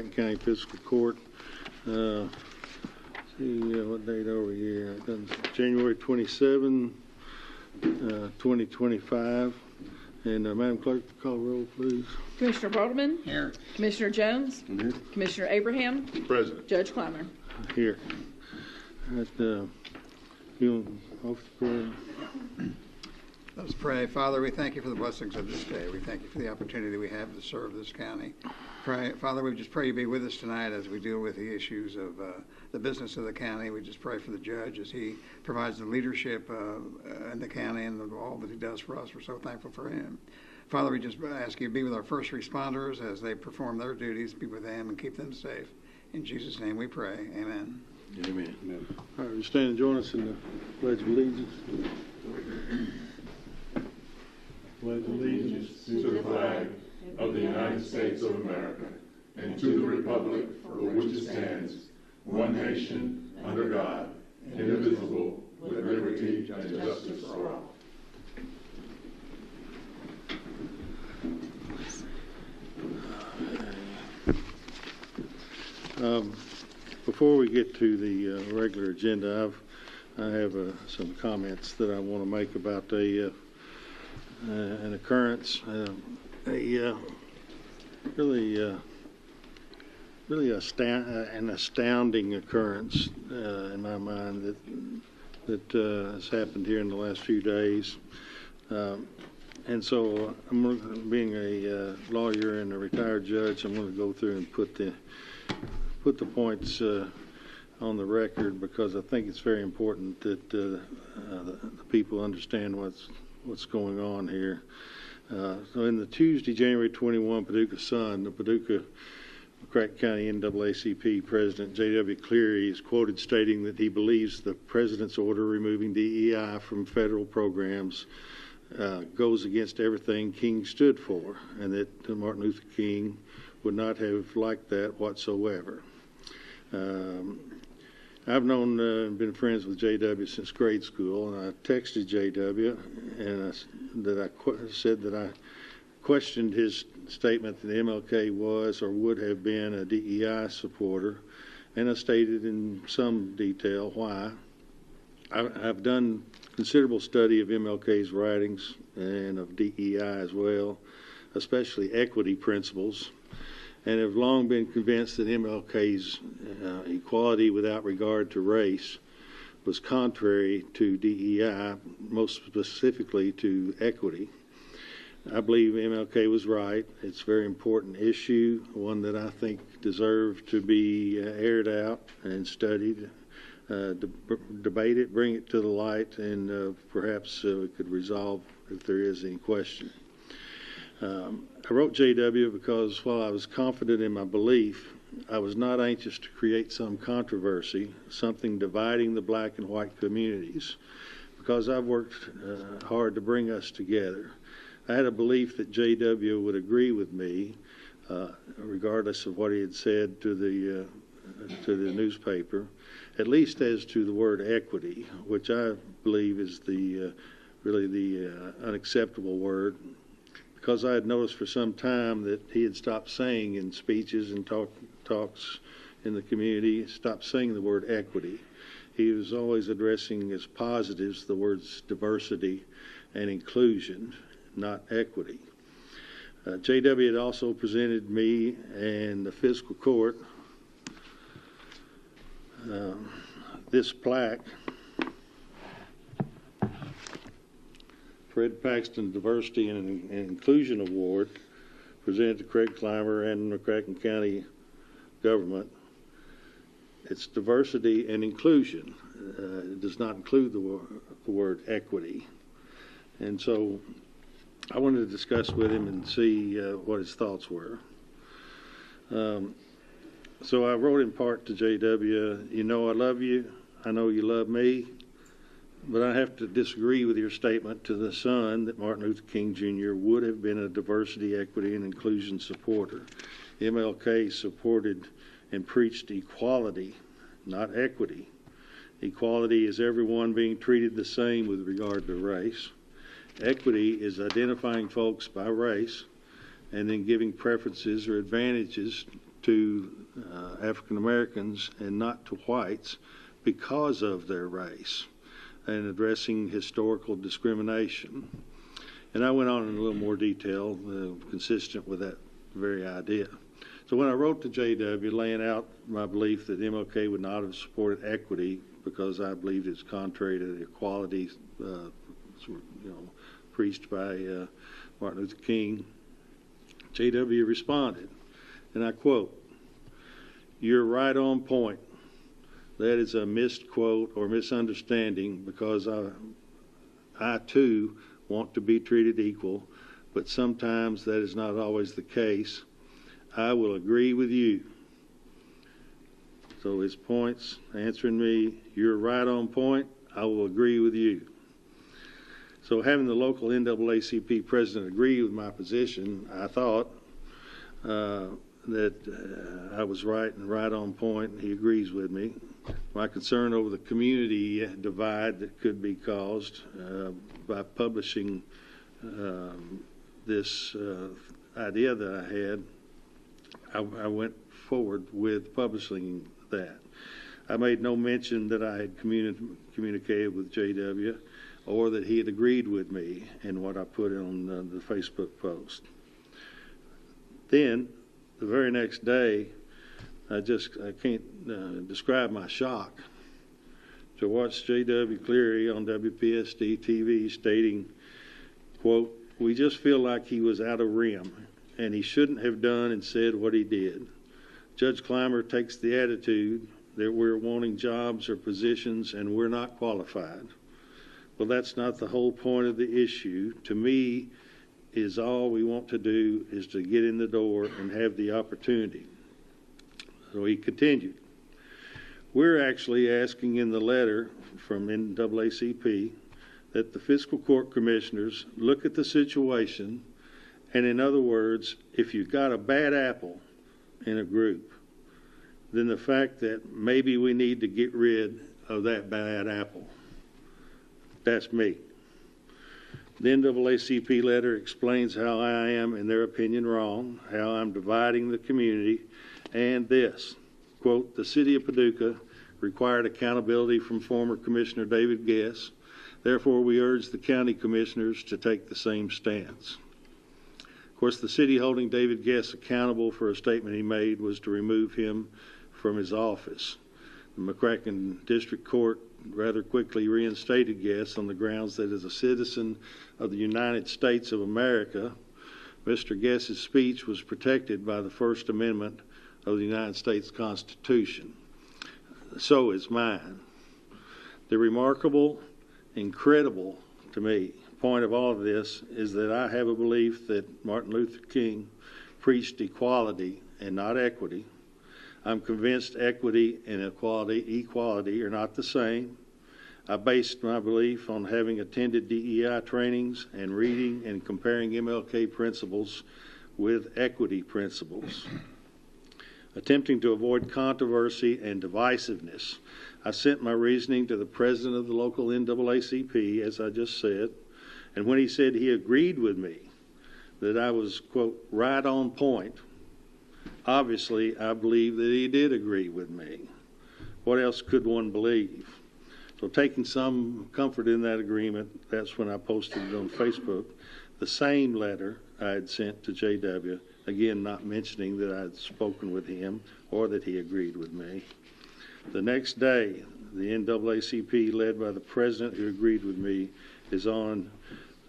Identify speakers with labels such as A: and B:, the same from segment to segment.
A: McCracken County Fiscal Court. See what date over here? January 27, 2025. And Madam Clerk, call roll, please.
B: Commissioner Broderman.
C: Here.
B: Commissioner Jones.
A: Here.
B: Commissioner Abraham.
D: Present.
B: Judge Clymer.
A: Here. You off the prayer?
C: Let us pray. Father, we thank you for the blessings of this day. We thank you for the opportunity we have to serve this county. Father, we just pray you be with us tonight as we deal with the issues of the business of the county. We just pray for the judge as he provides the leadership in the county and all that he does for us. We're so thankful for him. Father, we just ask you to be with our first responders as they perform their duties. Be with them and keep them safe. In Jesus' name we pray. Amen.
A: Amen. Amen. All right, we stand and join us in the Pledge of Allegiance.
D: Pledge allegiance to the flag of the United States of America and to the republic for which it stands, one nation, under God, indivisible, with liberty and justice for all.
A: Before we get to the regular agenda, I have some comments that I want to make about an occurrence, really an astounding occurrence in my mind that has happened here in the last few days. And so, being a lawyer and a retired judge, I'm going to go through and put the points on the record, because I think it's very important that the people understand what's going on here. So in the Tuesday, January 21 Paducah Sun, the Paducah McCracken County NAACP President J.W. Cleary is quoted stating that he believes the President's order removing DEI from federal programs goes against everything King stood for, and that Martin Luther King would not have liked that whatsoever. I've known and been friends with J.W. since grade school, and I texted J.W. and said that I questioned his statement that MLK was or would have been a DEI supporter, and I stated in some detail why. I've done considerable study of MLK's writings and of DEI as well, especially equity principles, and have long been convinced that MLK's equality without regard to race was contrary to DEI, most specifically to equity. I believe MLK was right. It's a very important issue, one that I think deserved to be aired out and studied, debated, bring it to the light, and perhaps we could resolve if there is any question. I wrote JW because while I was confident in my belief, I was not anxious to create some controversy, something dividing the black and white communities, because I've worked hard to bring us together. I had a belief that JW would agree with me, regardless of what he had said to the newspaper, at least as to the word equity, which I believe is really the unacceptable word, because I had noticed for some time that he had stopped saying in speeches and talks in the community, stopped saying the word equity. He was always addressing as positives the words diversity and inclusion, not equity. JW had also presented me and the fiscal court this plaque, Fred Paxton Diversity and Inclusion Award, presented to Craig Clymer and McCracken County government. It's diversity and inclusion. It does not include the word equity. And so I wanted to discuss with him and see what his thoughts were. So I wrote in part to JW, you know I love you, I know you love me, but I have to disagree with your statement to the Sun that Martin Luther King Jr. would have been a diversity, equity, and inclusion supporter. MLK supported and preached equality, not equity. Equality is everyone being treated the same with regard to race. Equity is identifying folks by race and then giving preferences or advantages to African Americans and not to whites because of their race, and addressing historical discrimination. And I went on in a little more detail, consistent with that very idea. So when I wrote to JW laying out my belief that MLK would not have supported equity because I believed it's contrary to the equality preached by Martin Luther King, JW responded, and I quote, "You're right on point. That is a misquote or misunderstanding because I too want to be treated equal, but sometimes that is not always the case. I will agree with you." So his points answering me, "You're right on point. I will agree with you." So having the local NAACP president agree with my position, I thought that I was right and right on point, and he agrees with me. My concern over the community divide that could be caused by publishing this idea that I had, I went forward with publishing that. I made no mention that I had communicated with JW or that he had agreed with me in what I put on the Facebook post. Then, the very next day, I can't describe my shock to watch J.W. Cleary on WPSD TV stating, quote, "We just feel like he was out of rim and he shouldn't have done and said what he did. Judge Clymer takes the attitude that we're wanting jobs or positions and we're not qualified. Well, that's not the whole point of the issue. To me, is all we want to do is to get in the door and have the opportunity." So he continued, "We're actually asking in the letter from NAACP that the fiscal court commissioners look at the situation, and in other words, if you've got a bad apple in a group, then the fact that maybe we need to get rid of that bad apple. That's me. The NAACP letter explains how I am, in their opinion, wrong, how I'm dividing the community, and this, quote, "The city of Paducah required accountability from former Commissioner David Guess. Therefore, we urge the county commissioners to take the same stance." Of course, the city holding David Guess accountable for a statement he made was to remove him from his office. The McCracken District Court rather quickly reinstated Guess on the grounds that as a citizen of the United States of America, Mr. Guess's speech was protected by the First Amendment of the United States Constitution. So is mine. The remarkable, incredible to me point of all of this is that I have a belief that Martin Luther King preached equality and not equity. I'm convinced equity and equality are not the same. I based my belief on having attended DEI trainings and reading and comparing MLK principles with equity principles. Attempting to avoid controversy and divisiveness, I sent my reasoning to the president of the local NAACP, as I just said, and when he said he agreed with me that I was, quote, "right on point," obviously, I believe that he did agree with me. What else could one believe? So taking some comfort in that agreement, that's when I posted it on Facebook, the same letter I had sent to JW, again not mentioning that I had spoken with him or that he agreed with me. The next day, the NAACP, led by the president who agreed with me, is on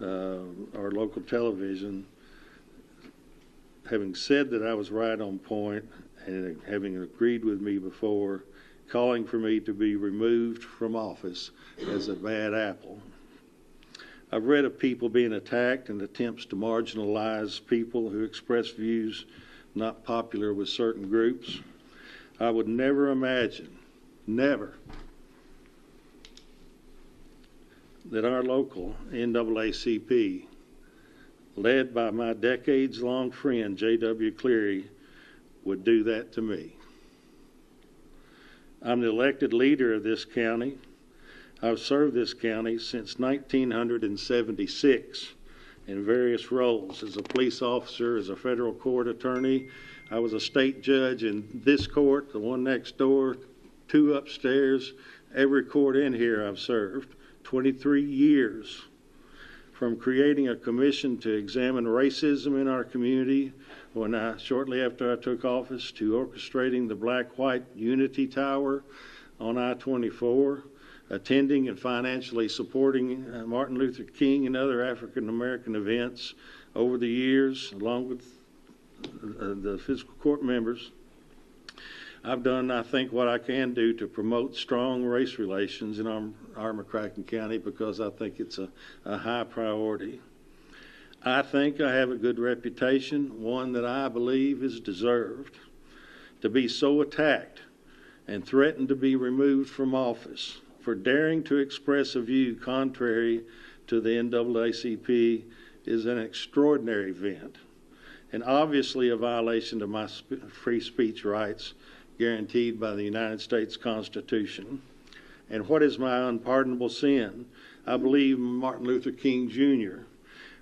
A: our local television, having said that I was right on point and having agreed with me before, calling for me to be removed from office as a bad apple. I've read of people being attacked and attempts to marginalize people who express views not popular with certain groups. I would never imagine, never, that our local NAACP, led by my decades-long friend J.W. Cleary, would do that to me. I'm the elected leader of this county. I've served this county since 1976 in various roles as a police officer, as a federal court attorney, I was a state judge in this court, the one next door, 2 upstairs. Every court in here I've served. 23 years. From creating a commission to examine racism in our community shortly after I took office, to orchestrating the Black-White Unity Tower on I-24, attending and financially supporting Martin Luther King and other African American events over the years, along with the fiscal court members. I've done, I think, what I can do to promote strong race relations in our McCracken County, because I think it's a high priority. I think I have a good reputation, one that I believe is deserved. To be so attacked and threatened to be removed from office for daring to express a view contrary to the NAACP is an extraordinary event, and obviously a violation of my free speech rights guaranteed by the United States Constitution. And what is my unpardonable sin? I believe Martin Luther King Jr.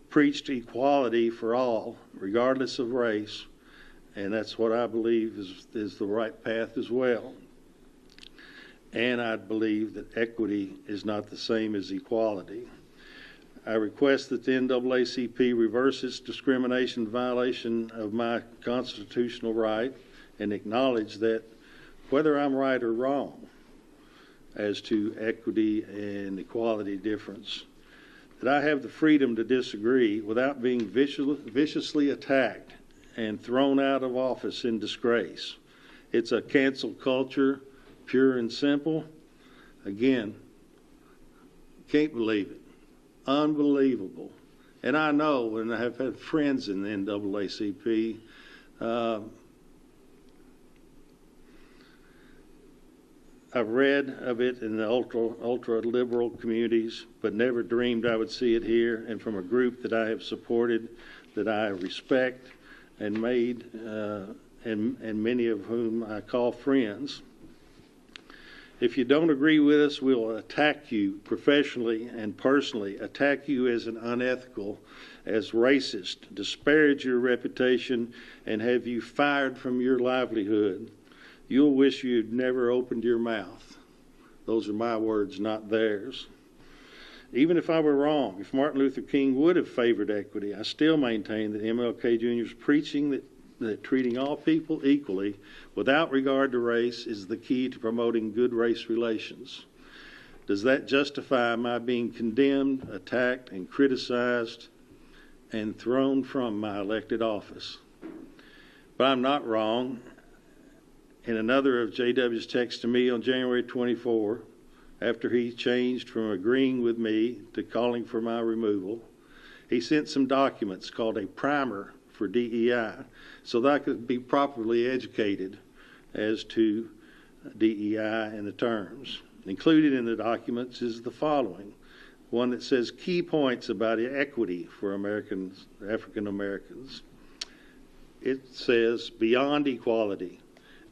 A: preached equality for all, regardless of race, and that's what I believe is the right path as well. And I believe that equity is not the same as equality. I request that the NAACP reverse its discrimination violation of my constitutional right and acknowledge that whether I'm right or wrong as to equity and equality difference, that I have the freedom to disagree without being viciously attacked and thrown out of office in disgrace. It's a cancel culture, pure and simple. Again, can't believe it. Unbelievable. And I know, and I have had friends in the NAACP, I've read of it in the ultra liberal communities, but never dreamed I would see it here, and from a group that I have supported, that I respect and made, and many of whom I call friends. If you don't agree with us, we'll attack you professionally and personally, attack you as an unethical, as racist, disparage your reputation, and have you fired from your livelihood. You'll wish you'd never opened your mouth. Those are my words, not theirs. Even if I were wrong, if Martin Luther King would have favored equity, I still maintain that MLK Jr.'s preaching that treating all people equally without regard to race is the key to promoting good race relations. Does that justify my being condemned, attacked, and criticized and thrown from my elected office? But I'm not wrong. In another of J.W.'s texts to me on January 24, after he changed from agreeing with me to calling for my removal, he sent some documents called a primer for DEI so that I could be properly educated as to DEI and the terms. Included in the documents is the following. One that says key points about equity for African Americans. It says beyond equality.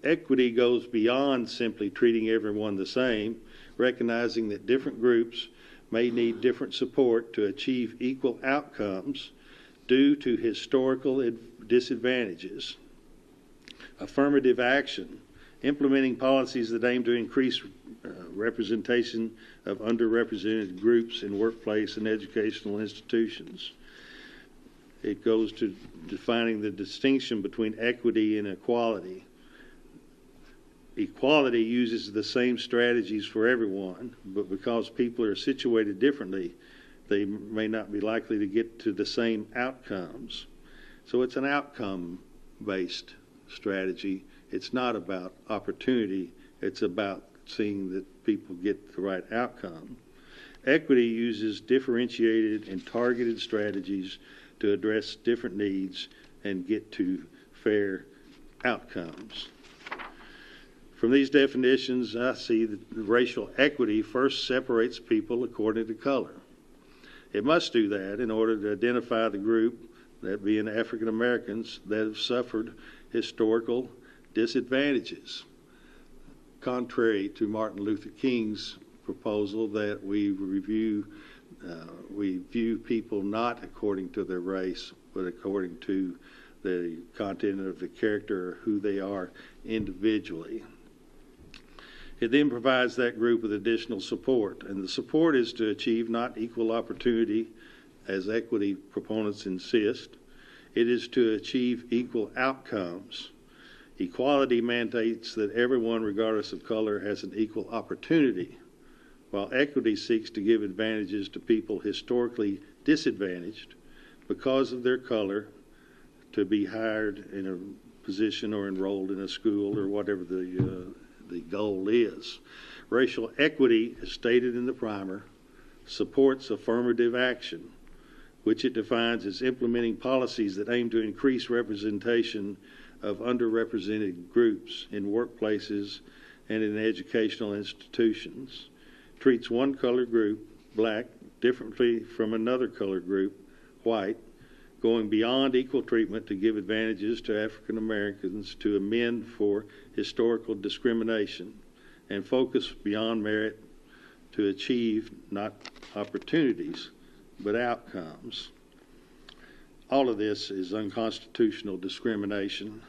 A: Equity goes beyond simply treating everyone the same, recognizing that different groups may need different support to achieve equal outcomes due to historical disadvantages. Affirmative action, implementing policies that aim to increase representation of underrepresented groups in workplace and educational institutions. It goes to defining the distinction between equity and equality. Equality uses the same strategies for everyone, but because people are situated differently, they may not be likely to get to the same outcomes. So it's an outcome-based strategy. It's not about opportunity. It's about seeing that people get the right outcome. Equity uses differentiated and targeted strategies to address different needs and get to fair outcomes. From these definitions, I see that racial equity first separates people according to color. It must do that in order to identify the group, that being African Americans, that have suffered historical disadvantages, contrary to Martin Luther King's proposal that we view people not according to their race, but according to the content of the character or who they are individually. It then provides that group with additional support, and the support is to achieve not equal opportunity, as equity proponents insist. It is to achieve equal outcomes. Equality mandates that everyone, regardless of color, has an equal opportunity, while equity seeks to give advantages to people historically disadvantaged because of their color to be hired in a position or enrolled in a school or whatever the goal is. Racial equity, as stated in the primer, supports affirmative action, which it defines as implementing policies that aim to increase representation of underrepresented groups in workplaces and in educational institutions. Treats one color group, black, differently from another color group, white, going beyond equal treatment to give advantages to African Americans, to amend for historical discrimination, and focus beyond merit to achieve not opportunities, but outcomes. All of this is unconstitutional discrimination,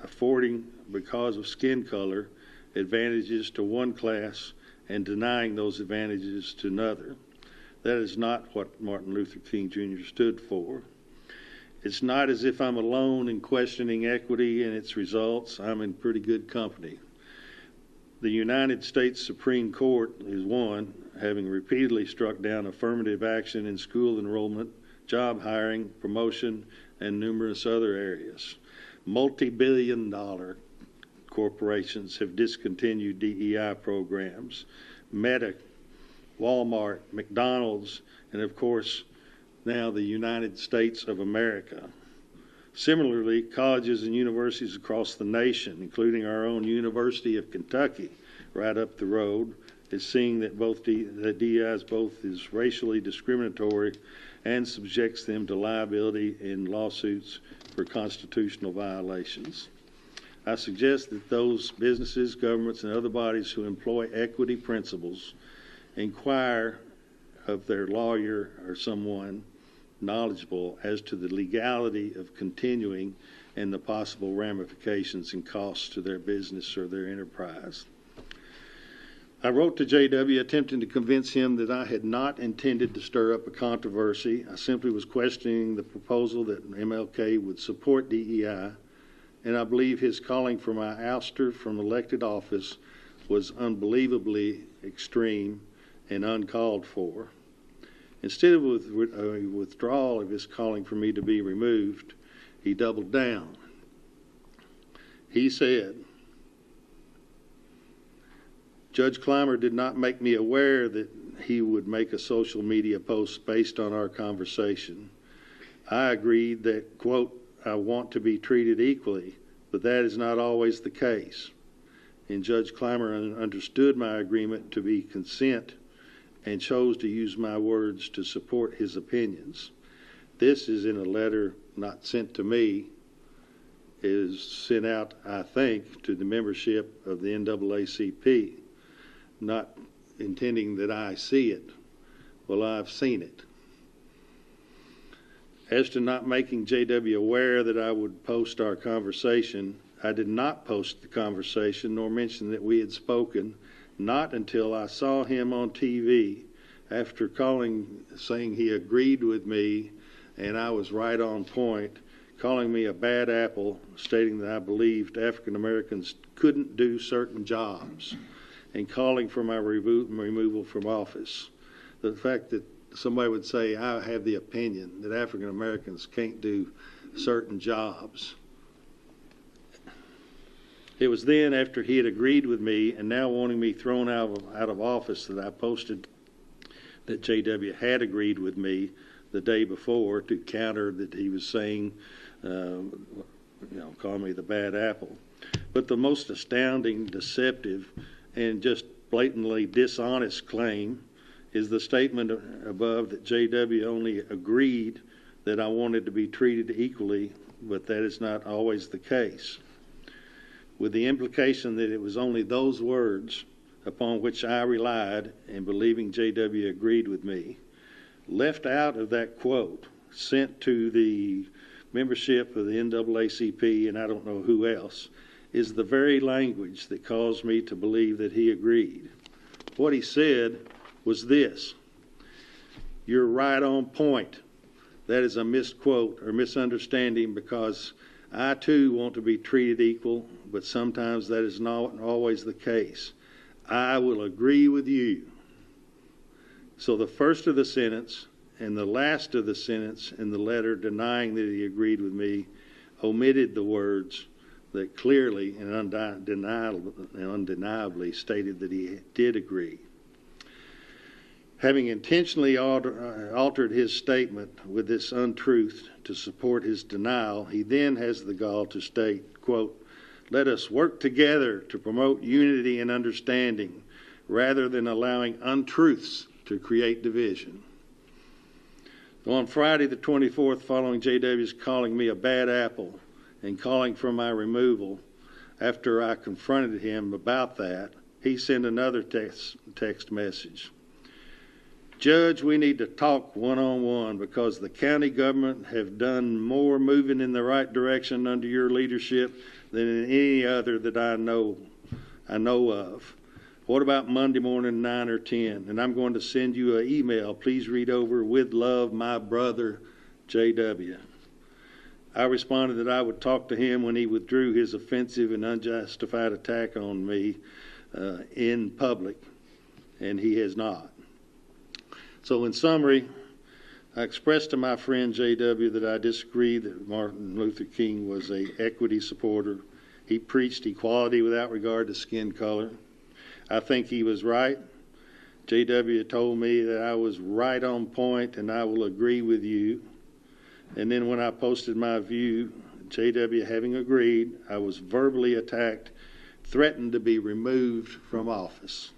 A: affording, because of skin color, advantages to one class and denying those advantages to another. That is not what Martin Luther King Jr. stood for. It's not as if I'm alone in questioning equity and its results. I'm in pretty good company. The United States Supreme Court is one, having repeatedly struck down affirmative action in school enrollment, job hiring, promotion, and numerous other areas. Multi-billion-dollar corporations have discontinued DEI programs. Meta, Walmart, McDonald's, and of course, now the United States of America. Similarly, colleges and universities across the nation, including our own University of Kentucky, right up the road, is seeing that that DEI is racially discriminatory and subjects them to liability in lawsuits for constitutional violations. I suggest that those businesses, governments, and other bodies who employ equity principles inquire of their lawyer or someone knowledgeable as to the legality of continuing and the possible ramifications and costs to their business or their enterprise. I wrote to JW attempting to convince him that I had not intended to stir up a controversy. I simply was questioning the proposal that MLK would support DEI, and I believe his calling for my ouster from elected office was unbelievably extreme and uncalled for. Instead of a withdrawal of his calling for me to be removed, he doubled down. He said, Judge Clymer did not make me aware that he would make a social media post based on our conversation. I agreed that, quote, I want to be treated equally, but that is not always the case. And Judge Clymer understood my agreement to be consent and chose to use my words to support his opinions. This is in a letter not sent to me. It is sent out, I think, to the membership of the NAACP, not intending that I see it. Well, I've seen it. As to not making JW aware that I would post our conversation, I did not post the conversation nor mention that we had spoken, not until I saw him on TV after saying he agreed with me and I was right on point, calling me a bad apple, stating that I believed African Americans couldn't do certain jobs, and calling for my removal from office. The fact that somebody would say, I have the opinion that African Americans can't do certain jobs. It was then, after he had agreed with me and now wanting me thrown out of office, that I posted that JW had agreed with me the day before to counter that he was saying, calling me the bad apple. But the most astounding, deceptive, and just blatantly dishonest claim is the statement above that JW only agreed that I wanted to be treated equally, but that is not always the case, with the implication that it was only those words upon which I relied in believing JW agreed with me. Left out of that quote, sent to the membership of the NAACP, and I don't know who else, is the very language that caused me to believe that he agreed. What he said was this: "You're right on point." That is a misquote or misunderstanding, because I too want to be treated equal, but sometimes that is not always the case. I will agree with you. So the first of the sentence and the last of the sentence in the letter denying that he agreed with me omitted the words that clearly and undeniably stated that he did agree. Having intentionally altered his statement with this untruth to support his denial, he then has the gall to state, quote, "Let us work together to promote unity and understanding rather than allowing untruths to create division." On Friday the 24th, following J.W.'s calling me a bad apple and calling for my removal, after I confronted him about that, he sent another text message. "Judge, we need to talk one-on-one, because the county government have done more moving in the right direction under your leadership than in any other that I know of. What about Monday morning, 9 or 10? And I'm going to send you an email. Please read over. With love, my brother, J.W." I responded that I would talk to him when he withdrew his offensive and unjustified attack on me in public, and he has not. So in summary, I expressed to my friend J.W. that I disagree that Martin Luther King was an equity supporter. He preached equality without regard to skin color. I think he was right. J.W. told me that I was right on point, and I will agree with you. And then when I posted my view, J.W. having agreed, I was verbally attacked, threatened to be removed from office.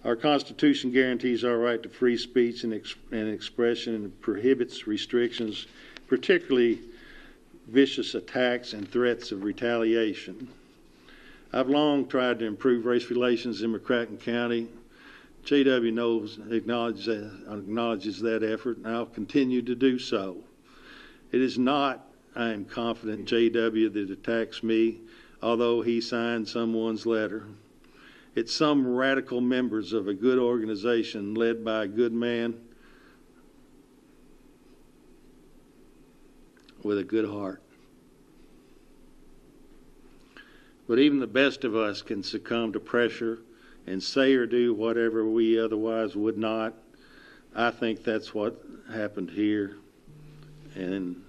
A: Our Constitution guarantees our right to free speech and expression, and prohibits restrictions, particularly vicious attacks and threats of retaliation. I've long tried to improve race relations in McCracken County. J.W. acknowledges that effort, and I'll continue to do so. It is not, I am confident, J.W. that attacks me, although he signed someone's letter. It's some radical members of a good organization led by a good man with a good heart. But even the best of us can succumb to pressure and say or do whatever we otherwise would not. I think that's what happened here, and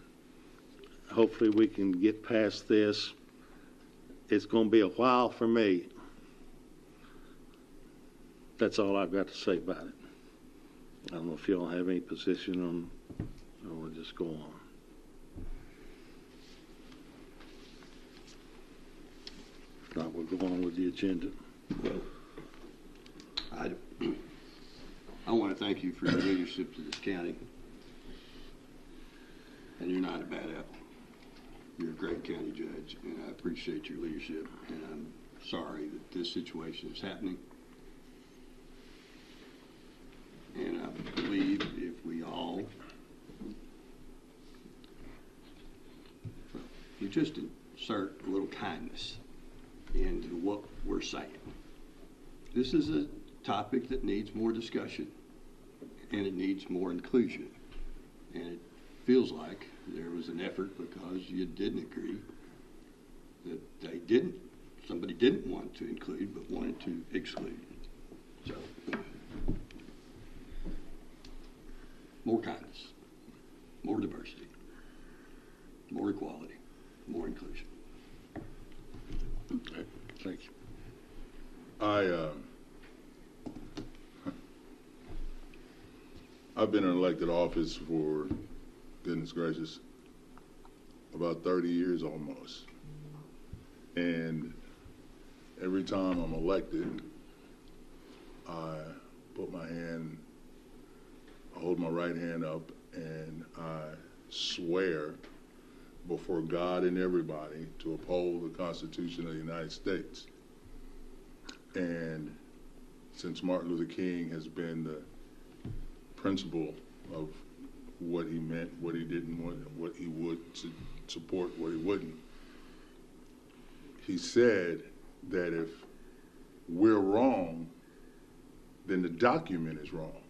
A: hopefully we can get past this. It's going to be a while for me. That's all I've got to say about it. I don't know if y'all have any position on, or we'll just go on. If not, we'll go on with the agenda.
E: Well, I want to thank you for your leadership to this county. And you're not a bad apple. You're a great county judge, and I appreciate your leadership. And I'm sorry that this situation is happening. And I believe if we all, you just insert a little kindness into what we're saying. This is a topic that needs more discussion, and it needs more inclusion. And it feels like there was an effort, because you didn't agree, that somebody didn't want to include but wanted to exclude. So, more kindness, more diversity, more equality, more inclusion.
A: Okay, thank you.
D: I've been in elected office for, goodness gracious, about 30 years almost. And every time I'm elected, I hold my right hand up, and I swear before God and everybody to uphold the Constitution of the United States. And since Martin Luther King has been the principal of what he meant, what he didn't want, what he would support, what he wouldn't. He said that if we're wrong, then the document is wrong.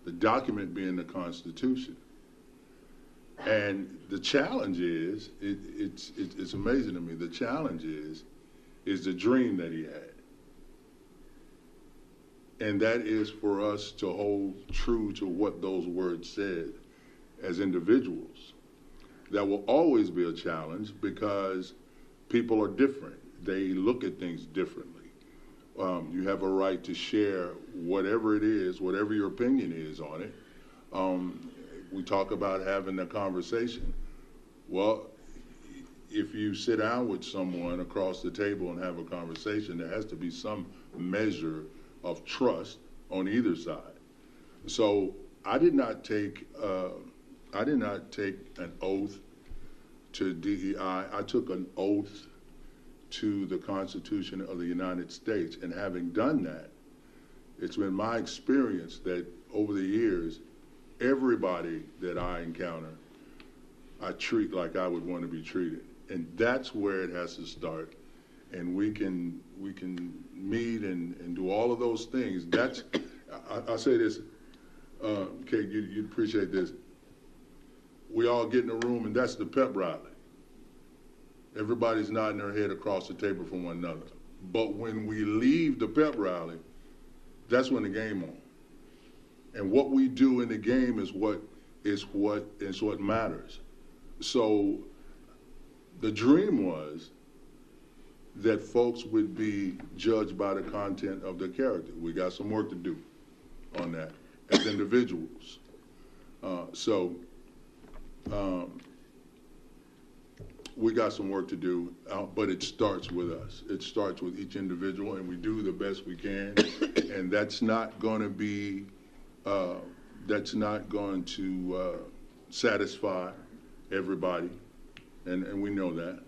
D: The document being the Constitution. And the challenge is, it's amazing to me, the challenge is the dream that he had. And that is for us to hold true to what those words said as individuals. That will always be a challenge because people are different. They look at things differently. You have a right to share whatever it is, whatever your opinion is on it. We talk about having a conversation. Well, if you sit down with someone across the table and have a conversation, there has to be some measure of trust on either side. So I did not take an oath to DEI. I took an oath to the Constitution of the United States. And having done that, it's been my experience that over the years, everybody that I encounter, I treat like I would want to be treated. And that's where it has to start. And we can meet and do all of those things. That's, I'll say this, Kate, you'd appreciate this. We all get in a room and that's the pep rally. Everybody's nodding their head across the table from one another. But when we leave the pep rally, that's when the game on. And what we do in the game is what matters. So the dream was that folks would be judged by the content of their character. We got some work to do on that as individuals. We got some work to do, but it starts with us. It starts with each individual, and we do the best we can. And that's not going to be, that's not going to satisfy everybody, and we know that.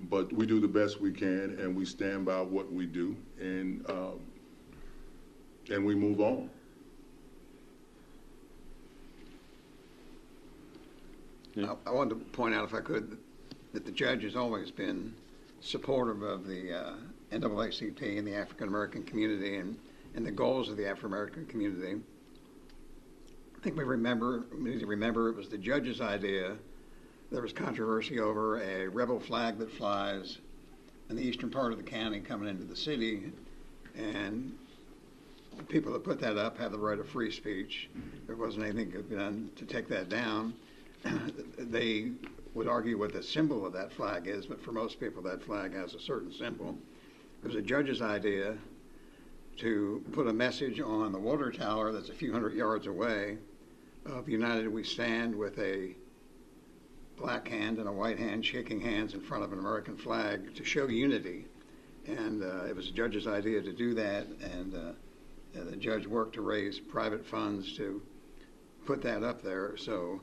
D: But we do the best we can, and we stand by what we do, and we move on.
A: Yeah.
C: I wanted to point out, if I could, that the judge has always been supportive of the NAACP and the African American community and the goals of the African American community. I think we need to remember it was the judge's idea. There was controversy over a rebel flag that flies in the eastern part of the county coming into the city, and the people that put that up have the right of free speech. There wasn't anything that could be done to take that down. They would argue what the symbol of that flag is, but for most people that flag has a certain symbol. It was a judge's idea to put a message on the water tower that's a few hundred yards away of United We Stand, with a black hand and a white hand shaking hands in front of an American flag to show unity. And it was a judge's idea to do that, and the judge worked to raise private funds to put that up there. So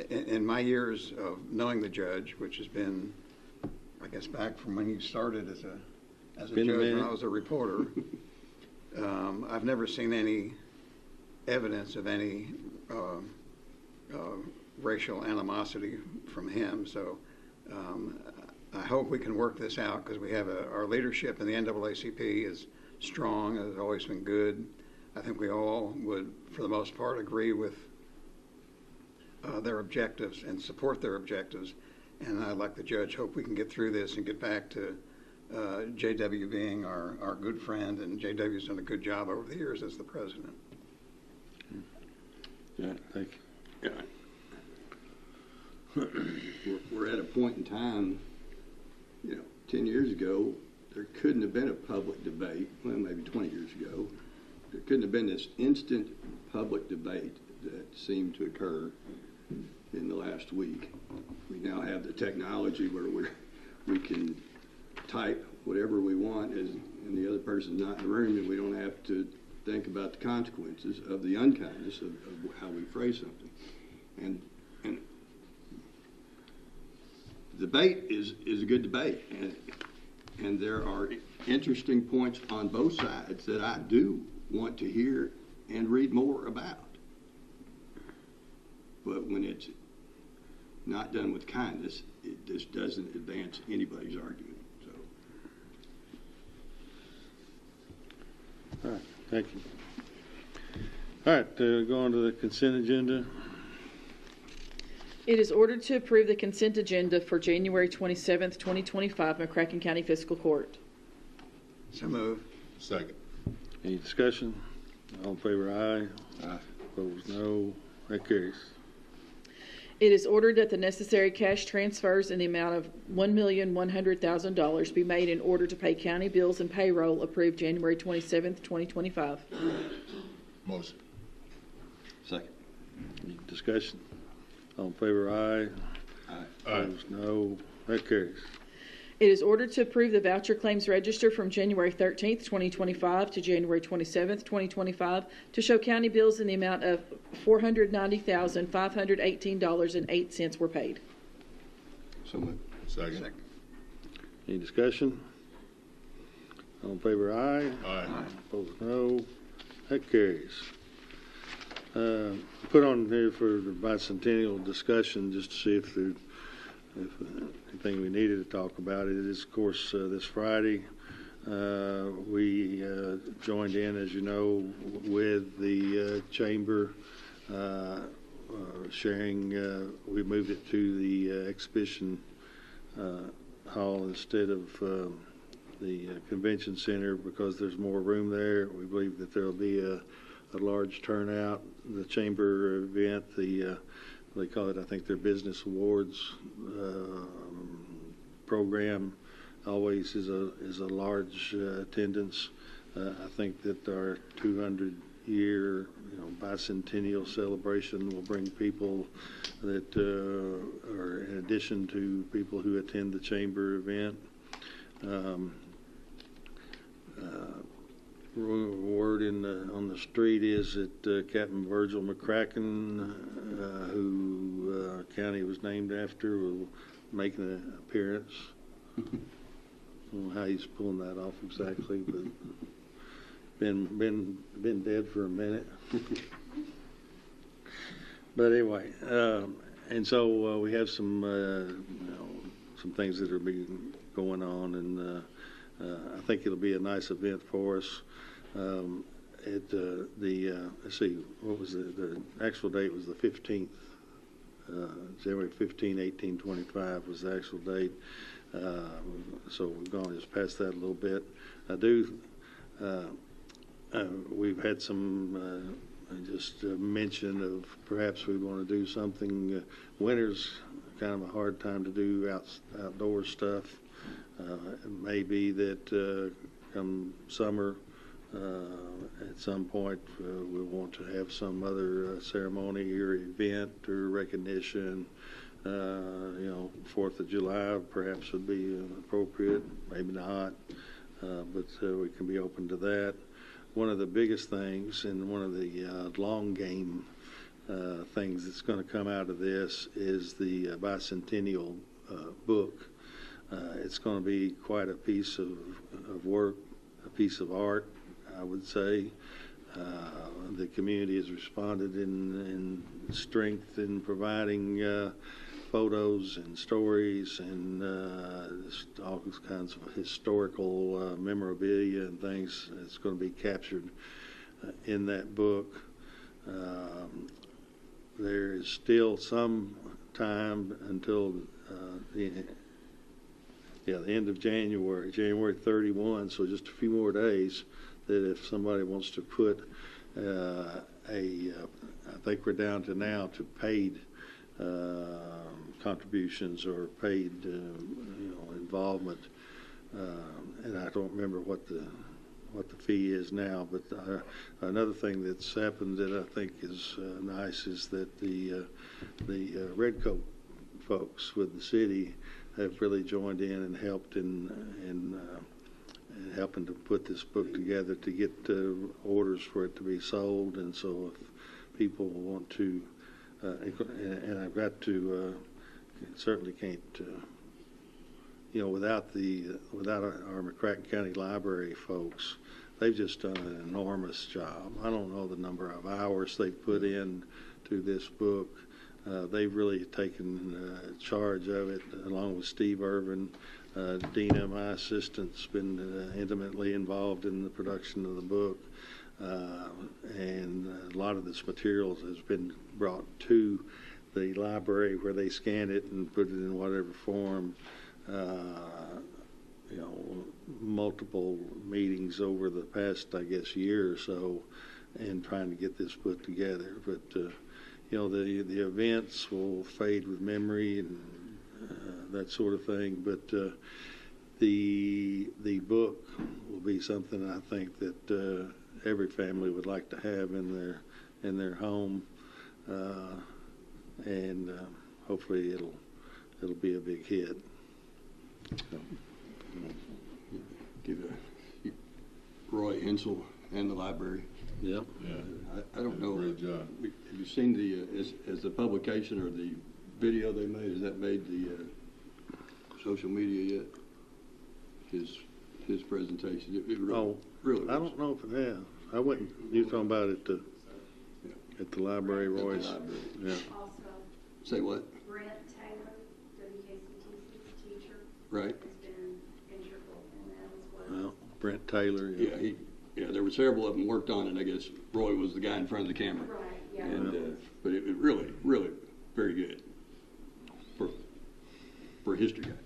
C: in my years of knowing the judge, which has been, I guess, back from when he started as a judge when I was a reporter, I've never seen any evidence of any racial animosity from him. So I hope we can work this out, because we have our leadership in the NAACP is strong, has always been good. I think we all would, for the most part, agree with their objectives and support their objectives. And I, like the judge, hope we can get through this and get back to JW being our good friend, and JW's done a good job over the years as the president.
A: Yeah, thank you.
E: Yeah. We're at a point in time, 10 years ago, there couldn't have been a public debate, well, maybe 20 years ago, there couldn't have been this instant public debate that seemed to occur in the last week. We now have the technology where we can type whatever we want, and the other person's not in the room, and we don't have to think about the consequences of the unkindness of how we phrase something. And the debate is a good debate, and there are interesting points on both sides that I do want to hear and read more about. not done with kindness, it just doesn't advance anybody's argument. So,
A: All right, thank you. All right, go on to the consent agenda.
B: It is ordered to approve the consent agenda for January 27th, 2025, McCracken County Fiscal Court.
C: So move.
D: Second.
A: Any discussion? All in favor, aye.
D: Aye.
A: Opposed, no. That carries.
B: It is ordered that the necessary cash transfers in the amount of $1,100,000 be made in order to pay county bills and payroll approved January 27th, 2025.
D: Motion.
E: second.
A: Any discussion? All in favor, aye.
E: Aye.
A: Opposed, no. That carries.
B: It is ordered to approve the voucher claims register from January 13th, 2025 to January 27th, 2025 to show county bills in the amount of $490,518.08 were paid.
E: So moved.
D: Second.
C: Second.
A: Any discussion? All in favor, aye.
D: Aye.
A: Opposed, no. That carries. Put on here for the bicentennial discussion just to see if anything we needed to talk about. It is, of course, this Friday. We joined in, as you know, with the chamber sharing. We moved it to the exhibition hall instead of the convention center because there's more room there. We believe that there will be a large turnout. The chamber event, they call it, I think, their Business Awards program, always is a large attendance. I think that our 200-year bicentennial celebration will bring people that are in addition to people who attend the chamber event. Word on the street is that Captain Virgil McCracken, who county was named after, will make an appearance. I don't know how he's pulling that off exactly, but been dead for a minute. But anyway, and so we have some things that are going on, and I think it'll be a nice event for us. Let's see, what was the actual date was the 15th. January 15, 1825 was the actual date. So we're going to just pass that a little bit. We've had some just mention of perhaps we want to do something. Winter's kind of a hard time to do outdoor stuff. It may be that come summer, at some point, we'll want to have some other ceremony or event or recognition. 4th of July perhaps would be appropriate, maybe not, but we can be open to that. One of the biggest things and one of the long game things that's going to come out of this is the bicentennial book. It's going to be quite a piece of work, a piece of art, I would say. The community has responded in strength in providing photos and stories and all kinds of historical memorabilia and things. It's going to be captured in that book. There is still some time until the end of January 31, so just a few more days, that if somebody wants to put I think we're down to now to paid contributions or paid involvement, and I don't remember what the fee is now, but another thing that's happened that I think is nice is that the Redcoat folks with the city have really joined in and helped in helping to put this book together to get orders for it to be sold. And so if people want to, and I've got to, certainly can't, without our McCracken County Library folks, they've just done an enormous job. I don't know the number of hours they put in to this book. they've really taken charge of it, along with Steve Irvin. Dina, my assistant's been intimately involved in the production of the book, and a lot of this materials has been brought to the library where they scan it and put it in whatever form. Multiple meetings over the past, I guess, year or so, and trying to get this put together. But the events will fade with memory and that sort of thing. But the book will be something I think that every family would like to have in their home, and hopefully it'll be a big hit.
E: Give Roy Hensel and the library.
A: Yep.
D: Yeah.
E: I don't know.
D: Great job.
E: Have you seen has the publication or the video they made, has that made the social media yet? His presentation. It really, really
A: I don't know if it has. I went. You talking about at the library, Roy's? Yeah.
F: Also,
E: Say what?
F: Brent Taylor, WKCTC's teacher,
E: Right.
F: has been integral in that as well.
A: Well, Brent Taylor.
E: Yeah, there were several of them worked on it. I guess Roy was the guy in front of the camera.
F: Right, yeah.
E: And but it really, really very good for a history guy.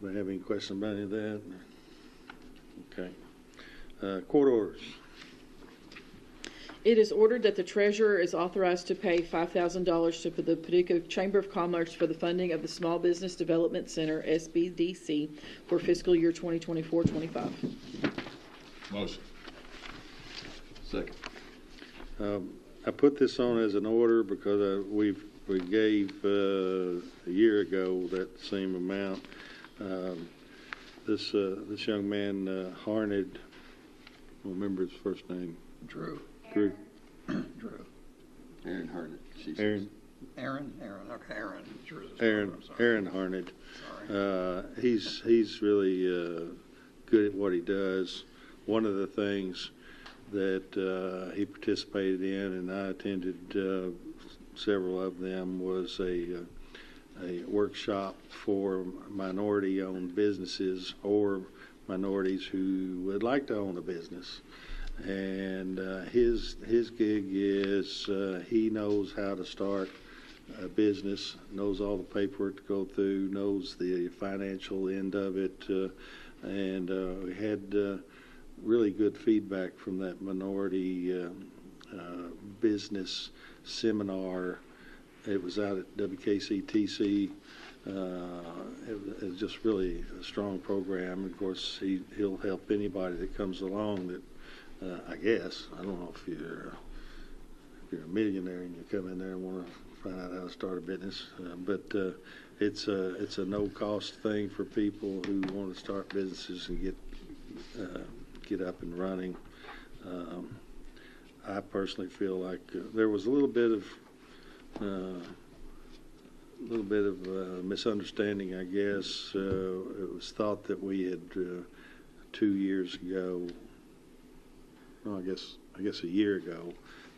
A: Anybody have any questions about any of that? Okay. Court orders.
B: It is ordered that the treasurer is authorized to pay $5,000 to the Paducah Chamber of Commerce for the funding of the Small Business Development Center, SBDC, for fiscal year 2024-25.
D: Motion.
E: Second.
A: I put this on as an order because we gave a year ago that same amount. This young man, Harned, I don't remember his first name.
C: Drew.
A: Drew.
C: Drew.
E: Aaron Harnett.
A: Aaron.
C: Okay, Aaron. Drew's his
A: Aaron.
C: brother, I'm sorry.
A: Aaron Harned.
C: Sorry.
A: He's really good at what he does. One of the things that he participated in, and I attended several of them, was a workshop for minority-owned businesses or minorities who would like to own a business. And his gig is he knows how to start a business, knows all the paperwork to go through, knows the financial end of it, and we had really good feedback from that minority business seminar. It was out at WKCTC. It was just really a strong program. Of course, he'll help anybody that comes along that, I guess, I don't know if you're a millionaire and you come in there and want to find out how to start a business, but it's a no-cost thing for people who want to start businesses and get up and running. I personally feel like there was a little bit of misunderstanding, I guess. It was thought that we had 2 years ago, well, I guess a year ago,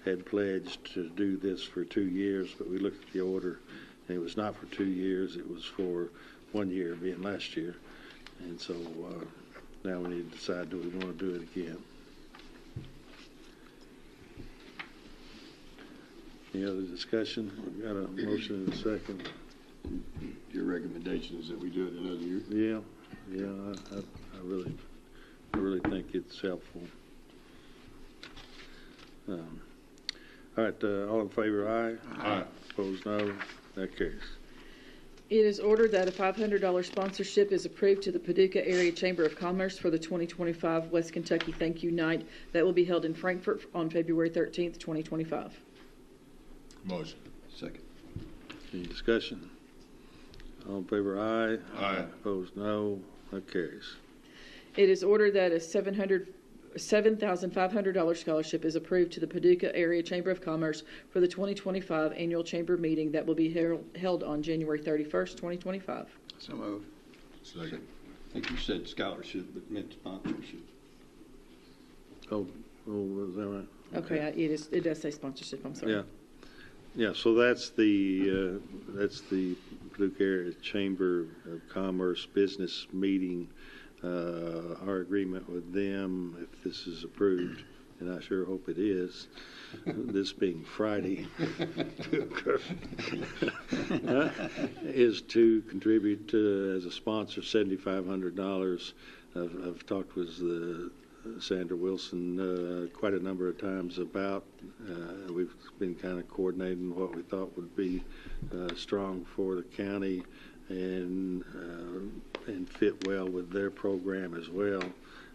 A: had pledged to do this for 2 years, but we looked at the order and it was not for 2 years, it was for 1 year, being last year. And so now we need to decide, do we want to do it again? Any other discussion? We've got a motion and a second.
E: Your recommendation is that we do it another year?
A: Yeah, I really think it's helpful. All right, all in favor, aye.
D: Aye.
A: Opposed, no. That carries.
B: It is ordered that a $500 sponsorship is approved to the Paducah Area Chamber of Commerce for the 2025 West Kentucky Thank You Night that will be held in Frankfort on February 13th, 2025.
D: Motion.
E: Second.
A: Any discussion? All in favor, aye.
D: Aye.
A: Opposed, no. That carries.
B: It is ordered that a $7,500 scholarship is approved to the Paducah Area Chamber of Commerce for the 2025 Annual Chamber Meeting that will be held on January 31st, 2025.
C: So moved.
D: Second.
E: I think you said scholarship, but meant sponsorship.
A: Oh, Oh, is that right?
B: Okay, it does say sponsorship, I'm sorry.
A: Yeah. Yeah, so that's the Paducah Area Chamber of Commerce business meeting, our agreement with them, if this is approved, and I sure hope it is, this being Friday, is to contribute as a sponsor $7,500. I've talked with Sandra Wilson quite a number of times about, we've been kind of coordinating what we thought would be strong for the county and fit well with their program as well.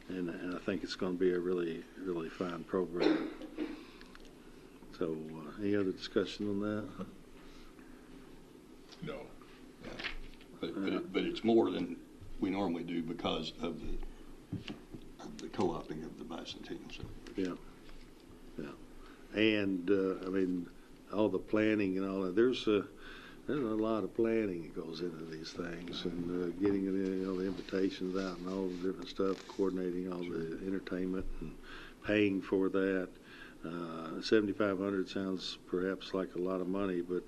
A: And I think it's going to be a really, really fine program. So any other discussion on that?
D: No.
E: But it's more than we normally do because of the co-opting of the bicentennial celebration.
A: Yeah. And I mean, all the planning and all that. There's a lot of planning that goes into these things, and getting the invitations out and all the different stuff, coordinating all the entertainment and paying for that. $7,500 sounds perhaps like a lot of money, but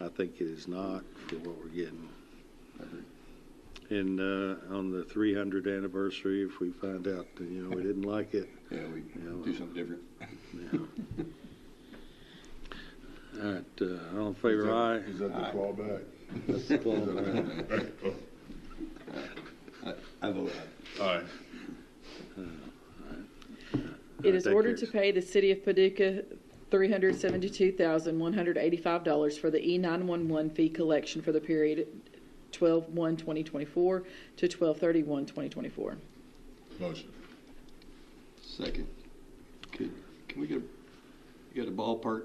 A: I think it is not for what we're getting. And on the 300th anniversary, if we find out that we didn't like it,
E: Yeah, we do something different.
A: yeah. All right, all in favor, aye.
D: Is that the clawback?
A: That's the clawback.
E: I vote aye.
D: Aye.
B: It is
A: That
B: ordered to
A: carries.
B: pay the city of Paducah $372,185 for the E911 fee collection for the period 12/1/2024 to 12/31/2024.
D: Motion.
E: Second. Can we get a ballpark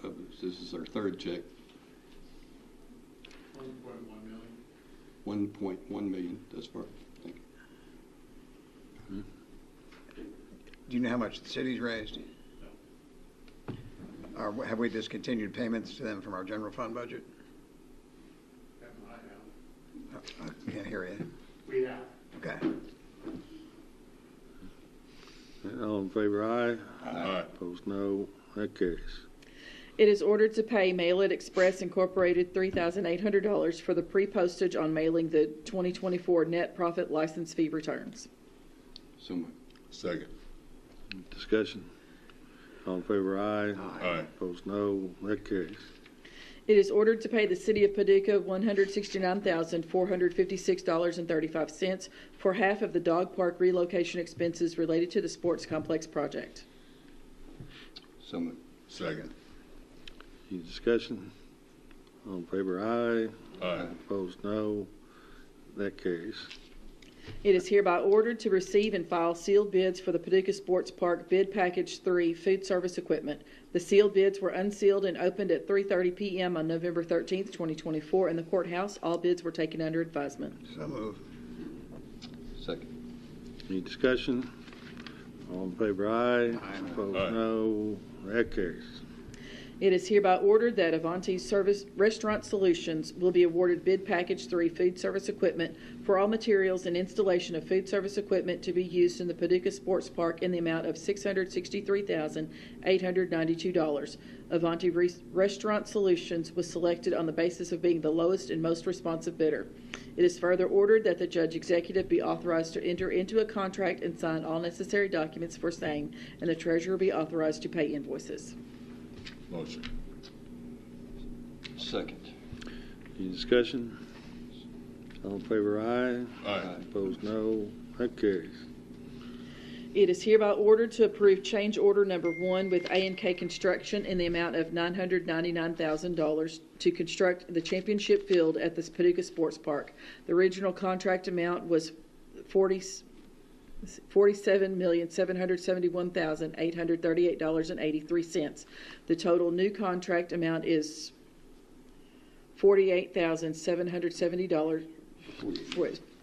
E: of this? Is our third check.
G: 1.1 million.
E: 1.1 million. That's far. Thank you.
C: Do you know how much the city's raised? Or have we discontinued payments to them from our general fund budget? I can't hear you.
G: We have.
C: Okay.
A: All in favor, aye.
D: Aye.
A: Opposed, no. That carries.
B: It is ordered to pay Mail It Express Incorporated $3,800 for the pre-postage on mailing the 2024 net profit license fee returns.
E: So much.
D: Second.
A: Discussion. All in favor, aye.
D: Aye.
A: Opposed, no. That carries.
B: It is ordered to pay the city of Paducah $169,456.35 for half of the dog park relocation expenses related to the sports complex project.
E: So much.
D: Second.
A: Any discussion? All in favor, aye.
D: Aye.
A: Opposed, no. That carries.
B: It is hereby ordered to receive and file sealed bids for the Paducah Sports Park Bid Package 3 food service equipment. The sealed bids were unsealed and opened at 3:30 p.m. on November 13th, 2024 in the courthouse. All bids were taken under advisement.
C: So move.
E: Second.
A: Any discussion? All in favor, aye.
C: Aye.
A: Opposed,
D: Aye.
A: no. That carries.
B: It is hereby ordered that Avanti Service Restaurant Solutions will be awarded Bid Package 3 food service equipment for all materials and installation of food service equipment to be used in the Paducah Sports Park in the amount of $663,892. Avanti Restaurant Solutions was selected on the basis of being the lowest and most responsive bidder. It is further ordered that the Judge Executive be authorized to enter into a contract and sign all necessary documents for same, and the Treasurer be authorized to pay invoices.
D: Motion.
E: Second.
A: Any discussion? All in favor, aye.
D: Aye.
A: Opposed, no. That carries.
B: It is hereby ordered to approve change order number 1 with A&K Construction in the amount of $999,000 to construct the championship field at the Paducah Sports Park. The original contract amount was $47,771,838.83. The total new contract amount is $48,770.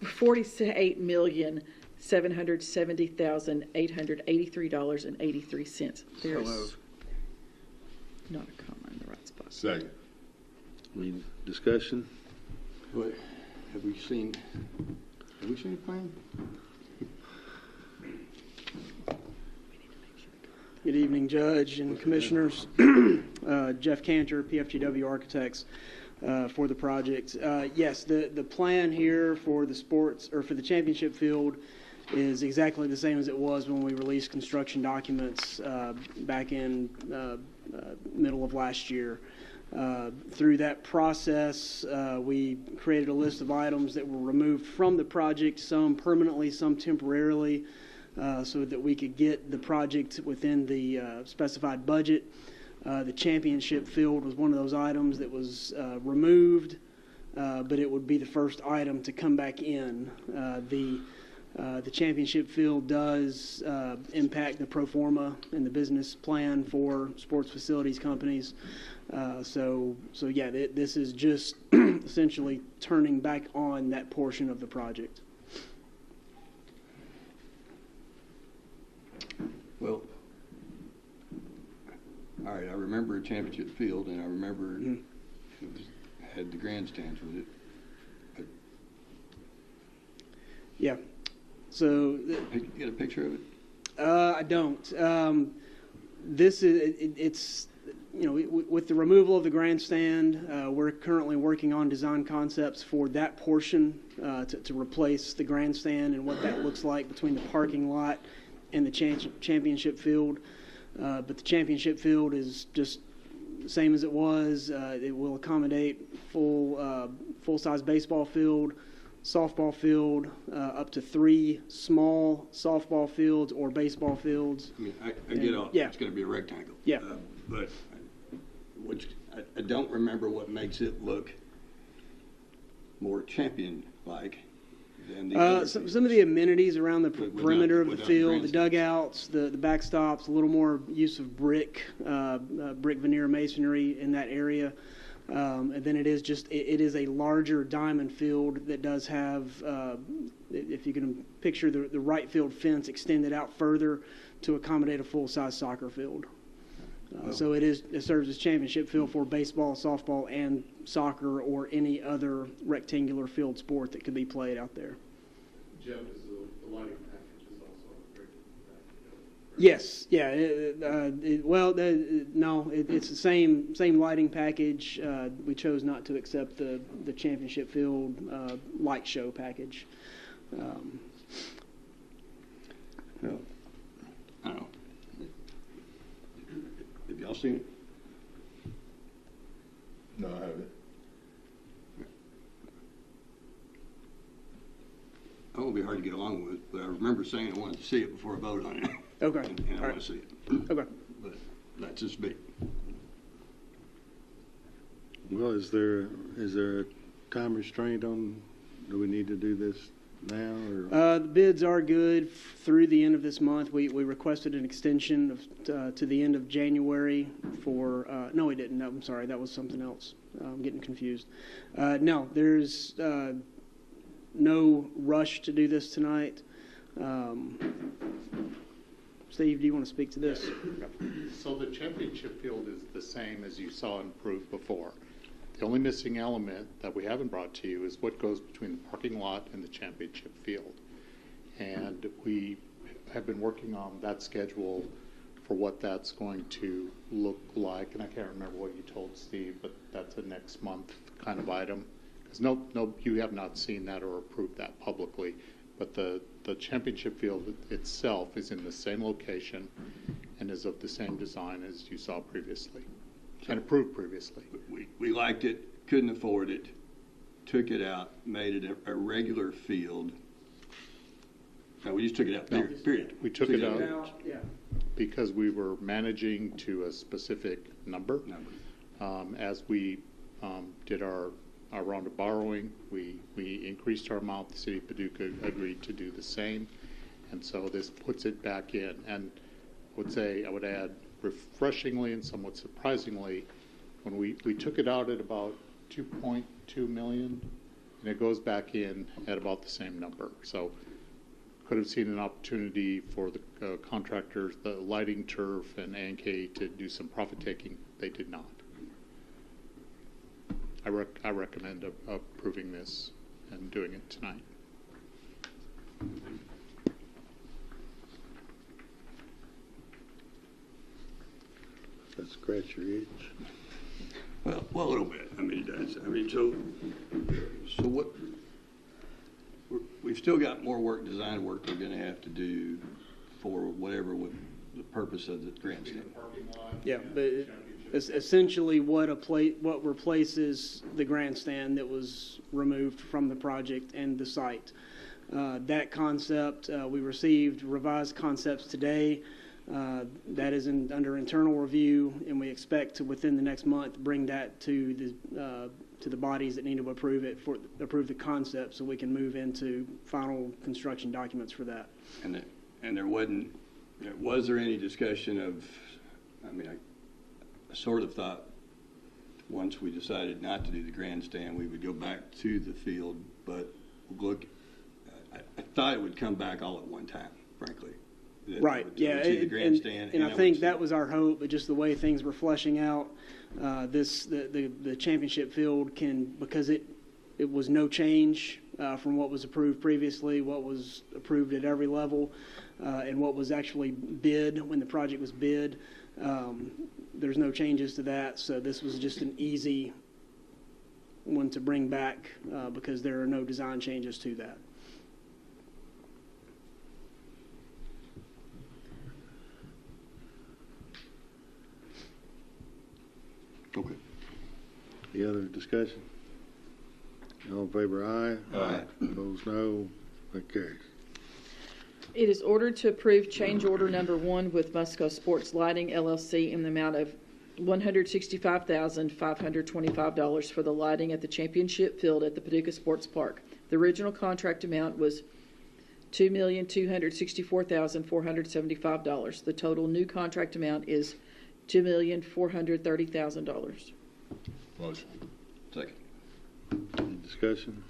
B: $48,770,883.83. There's
C: move.
B: not a comma in the right spot.
D: Second.
A: Any discussion?
E: What, have we seen a plan?
G: Good evening, Judge and Commissioners. Jeff Cantor, PFGW Architects, for the project. Yes, the plan here for the sports, or for the championship field, is exactly the same as it was when we released construction documents back in middle of last year. Through that process, we created a list of items that were removed from the project, some permanently, some temporarily, so that we could get the project within the specified budget. The championship field was one of those items that was removed, but it would be the first item to come back in. The championship field does impact the pro forma and the business plan for sports facilities companies. So yeah, this is just essentially turning back on that portion of the project.
E: Well, all right, I remember a championship field, and I remember had the grandstands with it. But
G: Yeah. So
E: you get a picture of it?
G: I don't. This is it's with the removal of the grandstand, we're currently working on design concepts for that portion to replace the grandstand and what that looks like between the parking lot and the championship field. But the championship field is just the same as it was. It will accommodate full-size baseball field, softball field, up to 3 small softball fields or baseball fields.
E: I mean, I get all.
G: Yeah.
E: It's going to be a rectangle.
G: Yeah.
E: But I don't remember what makes it look more champion-like than the other
G: Some
E: fields.
G: of the amenities around the perimeter of the
E: without
G: field, the
E: grandstands.
G: dugouts, the backstops, a little more use of brick veneer masonry in that area. And then it is a larger diamond field that does have, if you can picture the right field fence extended out further to accommodate a full-size soccer field. So it serves as championship field for baseball, softball, and soccer, or any other rectangular field sport that could be played out there.
D: Jeff, is the lighting package is also upgraded?
G: Yes, yeah. It's the same lighting package. We chose not to accept the championship field light show package.
E: I don't know. Have y'all seen it?
D: No, I haven't.
E: It won't be hard to get along with, but I remember saying I wanted to see it before I voted on it.
G: Okay.
E: And I
G: All
E: want
G: right.
E: to see it.
G: Okay.
E: But that's just me.
A: Well, is there a time restraint on, do we need to do this now, or?
G: The bids are good through the end of this month. We requested an extension to the end of January for, no, we didn't. No, I'm sorry. That was something else. I'm getting confused. No, there's no rush to do this tonight. Steve, do you want to speak to this?
H: So the championship field is the same as you saw improved before. The only missing element that we haven't brought to you is what goes between the parking lot and the championship field. And we have been working on that schedule for what that's going to look like. And I can't remember what you told Steve, but that's a next month kind of item. Because no, you have not seen that or approved that publicly. But the championship field itself is in the same location and is of the same design as you saw previously and approved previously.
E: We liked it, couldn't afford it, took it out, made it a regular field. No, we just took it out, period.
H: We took it out
G: Yeah.
H: because we were managing to a specific number. As we did our round of borrowing, we increased our amount. The city of Paducah agreed to do the same. And so this puts it back in. And I would add, refreshingly and somewhat surprisingly, when we took it out at about 2.2 million, and it goes back in at about the same number. So could have seen an opportunity for the contractors, the lighting, turf, and A&K to do some profit taking. They did not. I recommend approving this and doing it tonight.
A: That scratch your itch.
E: Well, a little bit. I mean, it does. I mean, so what? We've still got more work, design work, we're going to have to do for whatever with the purpose of the grandstand.
G: Yeah, but essentially what replaces the grandstand that was removed from the project and the site. That concept, we received revised concepts today. That is under internal review, and we expect to, within the next month, bring that to the bodies that need to approve the concept, so we can move into final construction documents for that.
E: And there wasn't. Was there any discussion of? I mean, I sort of thought once we decided not to do the grandstand, we would go back to the field. But look, I thought it would come back all at one time, frankly.
G: Right. Yeah.
E: The grandstand,
G: and I think that was our hope, but just the way things were fleshing out, the championship field because it was no change from what was approved previously, what was approved at every level, and what was actually bid when the project was bid. There's no changes to that, so this was just an easy one to bring back because there are no design changes to that.
E: Okay.
A: Any other discussion? All in favor, aye.
E: Aye.
A: Opposed, no. That carries.
B: It is ordered to approve change order number 1 with Musco Sports Lighting LLC in the amount of $165,525 for the lighting at the championship field at the Paducah Sports Park. The original contract amount was $2,264,475. The total new contract amount is $2,430,000.
D: Motion.
E: Second.
A: Any discussion?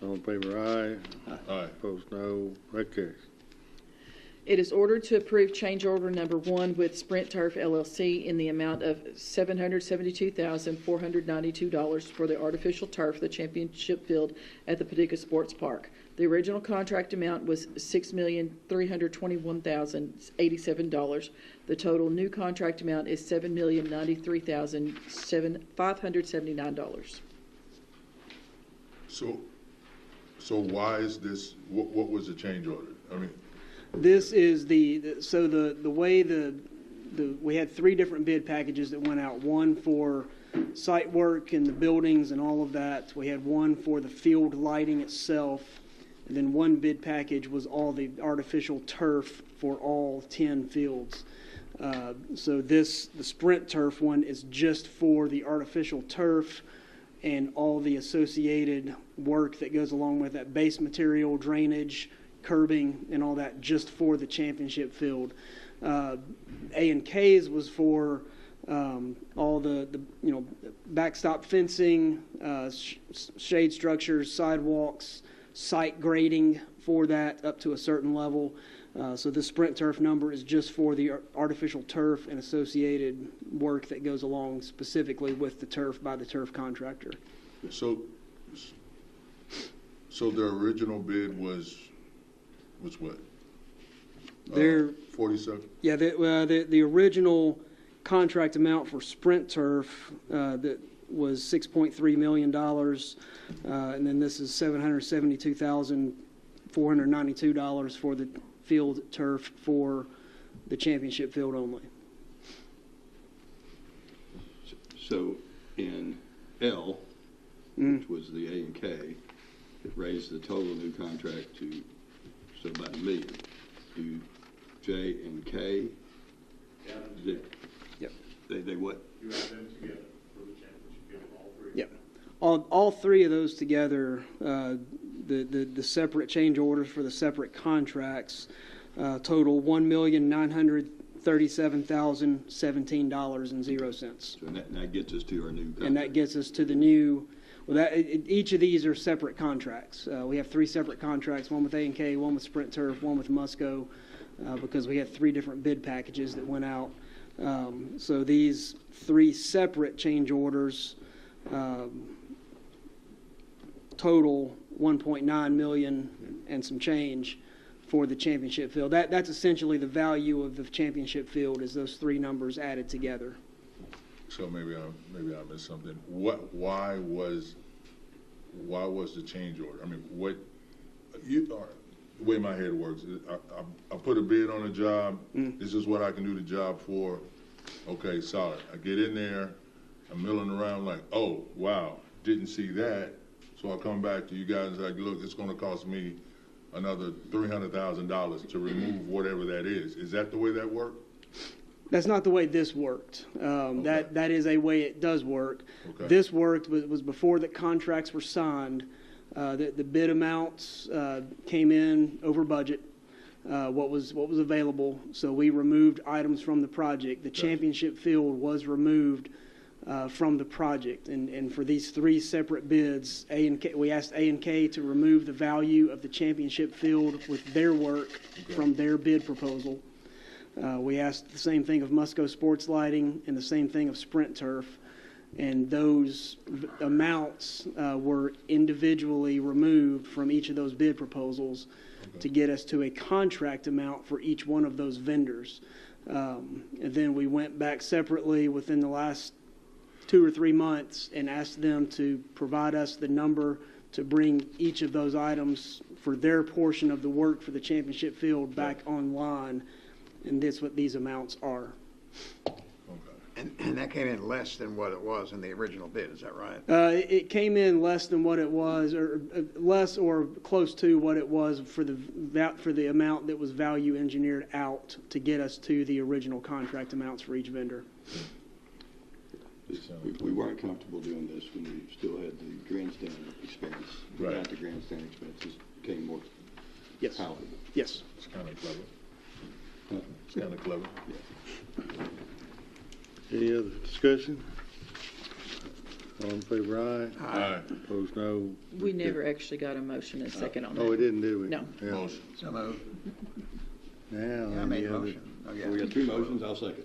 A: All in favor, aye.
D: Aye.
A: Opposed, no. That carries.
B: It is ordered to approve change order number 1 with Sprint Turf LLC in the amount of $772,492 for the artificial turf, the championship field at the Paducah Sports Park. The original contract amount was $6,321,087. The total new contract amount is $7,093,579.
D: So why is this? What was the change order? I mean,
G: This is the way we had 3 different bid packages that went out. One for site work and the buildings and all of that. We had one for the field lighting itself, and then one bid package was all the artificial turf for all 10 fields. So the Sprint Turf one is just for the artificial turf and all the associated work that goes along with that, base material, drainage, curbing, and all that, just for the championship field. A&K's was for all the backstop fencing, shade structures, sidewalks, site grading for that up to a certain level. So the Sprint Turf number is just for the artificial turf and associated work that goes along specifically with the turf by the turf contractor.
D: so the original bid was what?
G: There,
D: 47.
G: yeah, the original contract amount for Sprint Turf that was $6.3 million, and then this is $772,492 for the field turf for the championship field only.
E: So in L, which was the A&K, it raised the total new contract to about $1 million. Do J and K?
G: Yep.
E: They what?
H: You add them together for the championship game, all 3.
G: Yep. All 3 of those together, the separate change orders for the separate contracts total $1,937,017.00.
E: So that gets us to our new contract.
G: And that gets us to the new. Well, each of these are separate contracts. We have 3 separate contracts: one with A&K, one with Sprint Turf, one with Musco, because we had 3 different bid packages that went out. So these 3 separate change orders total $1.9 million and some change for the championship field. That's essentially the value of the championship field, is those three numbers added together.
D: So maybe I missed something. Why was the change order? I mean, the way my head works is I put a bid on a job. This is what I can do the job for. Okay, solid. I get in there. I'm milling around like, oh, wow, didn't see that. So I come back to you guys and like, look, it's going to cost me another $300,000 to remove whatever that is. Is that the way that worked?
G: That's not the way this worked.
D: Okay.
G: That is a way it does work.
D: Okay.
G: This worked was before the contracts were signed. The bid amounts came in over budget. What was available. So we removed items from the project. The championship field was removed from the project, and for these three separate bids, we asked A&K to remove the value of the championship field with their work from their bid proposal. We asked the same thing of Musco Sports Lighting and the same thing of Sprint Turf, and those amounts were individually removed from each of those bid proposals to get us to a contract amount for each one of those vendors. And then we went back separately within the last 2 or 3 months and asked them to provide us the number to bring each of those items for their portion of the work for the championship field back online. And that's what these amounts are.
C: And that came in less than what it was in the original bid, is that right?
G: It came in less than what it was, or less or close to what it was for the amount that was value engineered out to get us to the original contract amounts for each vendor.
E: We weren't comfortable doing this when we still had the grandstand expense.
D: Right.
E: Without the grandstand expenses became more
G: Yes.
E: palatable.
G: Yes.
D: It's kind of clever. It's kind of clever.
E: Yeah.
A: Any other discussion? All in favor, aye.
D: Aye.
A: Opposed, no.
B: We never actually got a motion and a second on that.
A: Oh, we didn't, did we?
B: No.
A: Yeah.
D: Motion.
C: So moved.
A: Now,
C: Yeah, I made
A: any
C: a
A: other-
C: motion. Oh, yeah.
E: We got 2 motions, I'll second.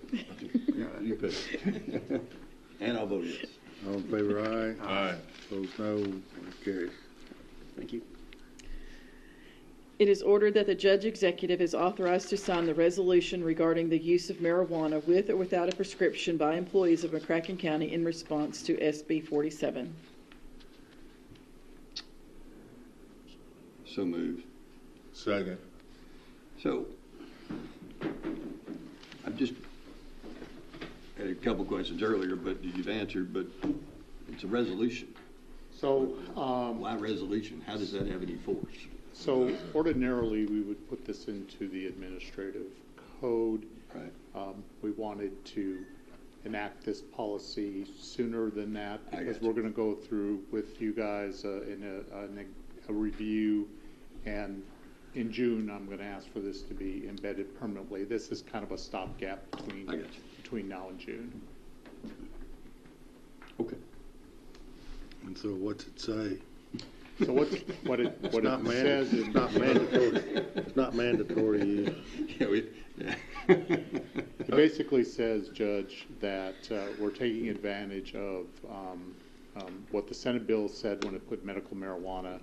E: You pick. And I'll vote yes.
A: All in favor, aye.
D: Aye.
A: Opposed, no. Motion carries.
G: Thank you.
B: It is ordered that the judge executive is authorized to sign the resolution regarding the use of marijuana with or without a prescription by employees of McCracken County in response to SB 47.
E: So moved.
D: Second.
E: So, I've just had a couple questions earlier, but you've answered, but it's a resolution.
H: So,
E: Why resolution? How does that have any force?
H: so ordinarily, we would put this into the administrative code.
E: Right.
H: We wanted to enact this policy sooner than that
E: I
H: because
E: got you.
H: we're going to go through with you guys in a review, and in June, I'm going to ask for this to be embedded permanently. This is kind of a stopgap
E: I got you.
H: between now and June.
E: Okay.
A: And so what's it say?
H: So what it
A: Not
H: says is
A: it's not mandatory. It's not mandatory use.
E: Yeah.
H: It basically says, Judge, that we're taking advantage of what the Senate bill said when it put medical marijuana,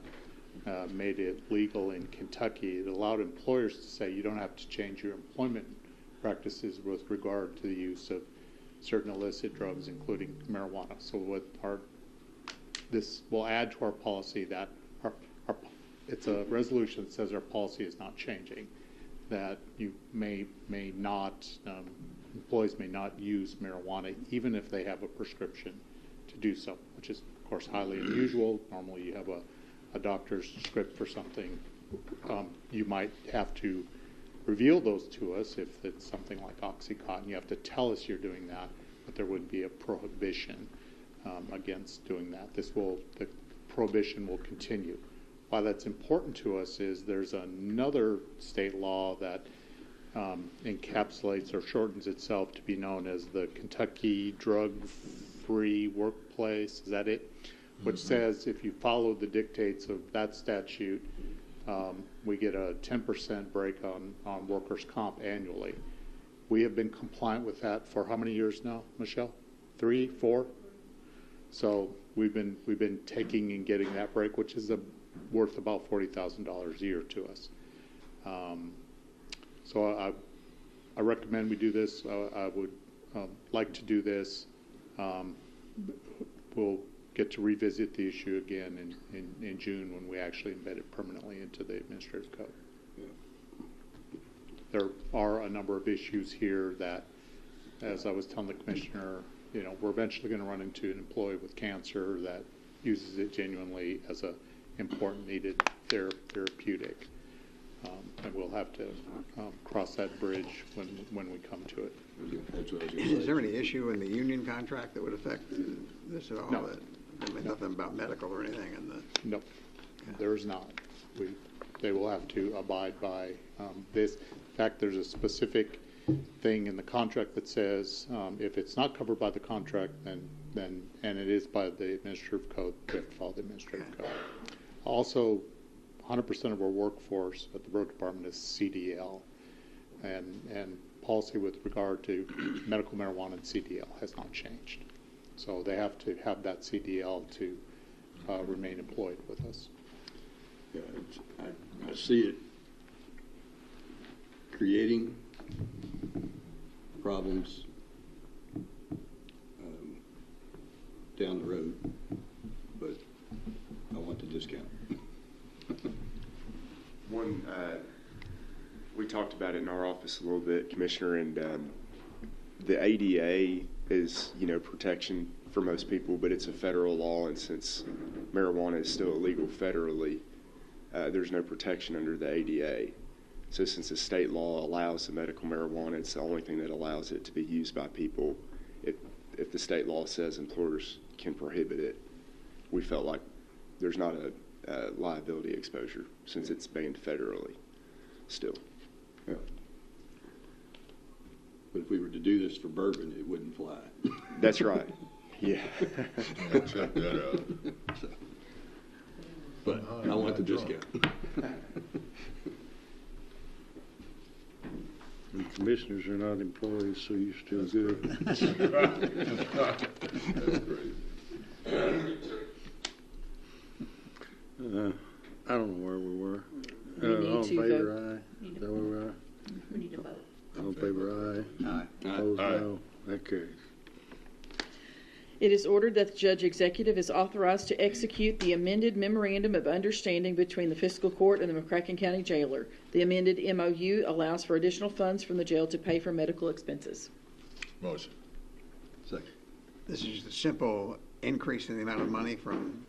H: made it legal in Kentucky. It allowed employers to say you don't have to change your employment practices with regard to the use of certain illicit drugs, including marijuana. So this will add to our policy that it's a resolution that says our policy is not changing, that you may not, employees may not use marijuana even if they have a prescription to do so, which is, of course, highly unusual. Normally you have a doctor's script for something. You might have to reveal those to us if it's something like Oxycontin. You have to tell us you're doing that, but there would be a prohibition against doing that. The prohibition will continue. Why that's important to us is there's another state law that encapsulates or shortens itself to be known as the Kentucky Drug-Free Workplace. Is that it? Which says if you follow the dictates of that statute, we get a 10% break on workers' comp annually. We have been compliant with that for how many years now, Michelle? 3, 4? So we've been taking and getting that break, which is worth about $40,000 a year to us. So I recommend we do this. I would like to do this. We'll get to revisit the issue again in June when we actually embed it permanently into the administrative code.
E: Yeah.
H: There are a number of issues here that, as I was telling the commissioner, we're eventually going to run into an employee with cancer that uses it genuinely as a important needed therapeutic. And we'll have to cross that bridge when we come to it.
E: That's what I was gonna
C: Is
E: say.
C: there any issue in the union contract that would affect this at all?
H: No.
C: Nothing about medical or anything in the...
H: No, there is not. They will have to abide by this. In fact, there's a specific thing in the contract that says if it's not covered by the contract, then and it is by the administrative code, they have to follow the administrative code. Also, 100% of our workforce at the road department is CDL, and policy with regard to medical marijuana and CDL has not changed. So they have to have that CDL to remain employed with us.
E: Yeah, I see it creating problems down the road, but I want the discount.
I: We talked about it in our office a little bit, Commissioner, and the ADA is, protection for most people, but it's a federal law, and since marijuana is still illegal federally, there's no protection under the ADA. So since the state law allows the medical marijuana, it's the only thing that allows it to be used by people. If the state law says employers can prohibit it, we felt like there's not a liability exposure since it's banned federally still.
E: Yeah. But if we were to do this for bourbon, it wouldn't fly.
I: That's right. Yeah.
D: Check that out.
E: So, but I want the discount.
A: And commissioners are not employees, so you're still good.
D: That's great.
A: I don't know where we were.
B: We need
A: All in
B: to
A: favor,
B: vote.
A: aye. Is that where we are?
F: We need to vote.
A: All in favor, aye.
C: Aye.
A: Opposed,
D: Aye.
A: no. That carries.
B: It is ordered that the judge executive is authorized to execute the amended memorandum of understanding between the fiscal court and the McCracken County jailer. The amended MOU allows for additional funds from the jail to pay for medical expenses.
D: Motion.
E: Second.
C: This is just a simple increase in the amount of money from...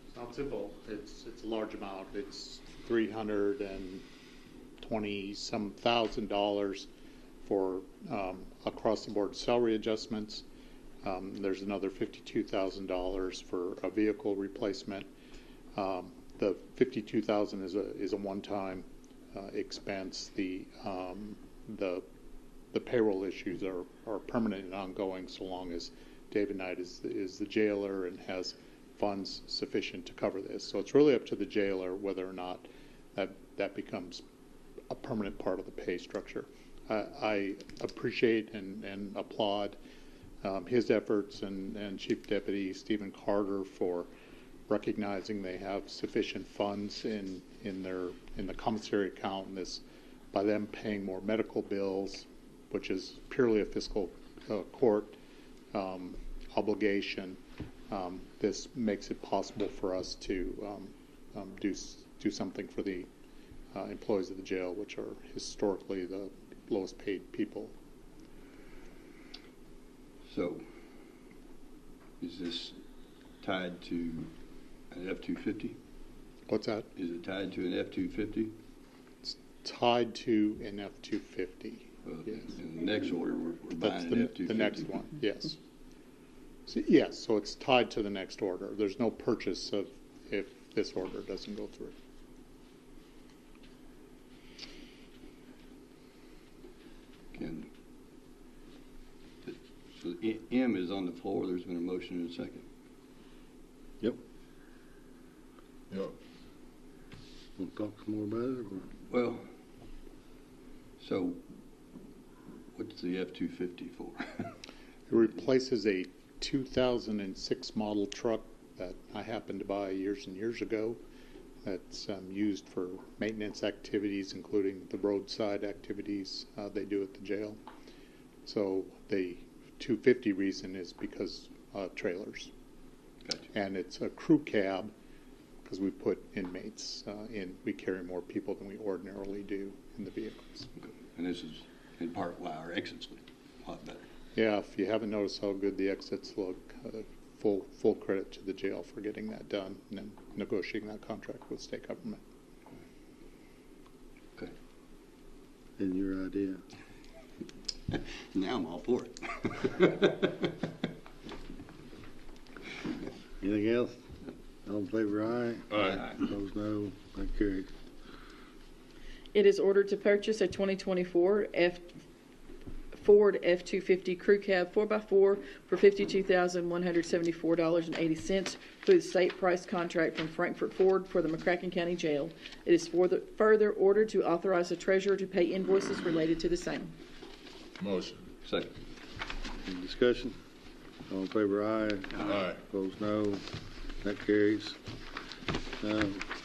H: It's not simple. It's a large amount. It's $320-some thousand for across the board salary adjustments. There's another $52,000 for a vehicle replacement. The $52,000 is a one-time expense. The payroll issues are permanent and ongoing so long as David Knight is the jailer and has funds sufficient to cover this. So it's really up to the jailer whether or not that becomes a permanent part of the pay structure. I appreciate and applaud his efforts and Chief Deputy Stephen Carter for recognizing they have sufficient funds in the commissary account, and this by them paying more medical bills, which is purely a fiscal court obligation. This makes it possible for us to do something for the employees of the jail, which are historically the lowest paid people.
E: So, is this tied to an F-250?
H: What's that?
E: Is it tied to an F-250?
H: It's tied to an F-250. Yes.
E: In the next order, we're
H: That's
E: buying an F-250.
H: the next one, yes. So, yes, so it's tied to the next order. There's no purchase of if this order doesn't go through.
E: So M is on the floor. There's been a motion and a second.
A: Yep.
D: Yep.
A: Want to talk some more about it? Or?
E: Well, so what's the F-250 for?
H: It replaces a 2006 model truck that I happened to buy years and years ago. that's used for maintenance activities, including the roadside activities they do at the jail. So the 250 reason is because trailers.
E: Gotcha.
H: And it's a crew cab because we put inmates in. We carry more people than we ordinarily do in the vehicles.
E: Okay. And this is in part why our exits look a lot better.
H: Yeah, if you haven't noticed how good the exits look, full credit to the jail for getting that done and then negotiating that contract with state government.
E: Okay.
A: And your idea.
E: Now I'm all for it.
A: Anything else? All in favor, aye.
D: Aye.
A: Opposed, no. That carries.
B: It is ordered to purchase a 2024 Ford F-250 Crew Cab 4x4 for $52,174.80 through the state price contract from Frankfort Ford for the McCracken County Jail. It is further ordered to authorize the treasurer to pay invoices related to the same.
D: Motion.
E: Second.
A: Any discussion? All in favor, aye.
D: Aye.
A: Opposed, no. That carries.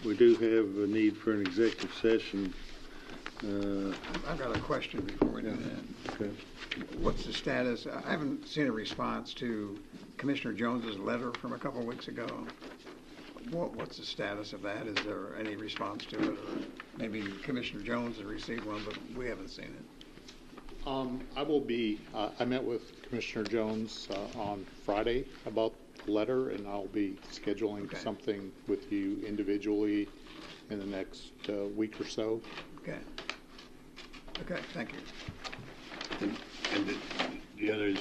A: We do have a need for an executive session.
C: I've got a question before we do that.
A: Okay.
C: What's the status? I haven't seen a response to Commissioner Jones's letter from a couple of weeks ago. What's the status of that? Is there any response to it? Or maybe Commissioner Jones has received one, but we haven't seen it.
H: I met with Commissioner Jones on Friday about the letter, and I'll be scheduling something with you individually in the next week or so.
C: Okay. Okay, thank you.
E: And the others,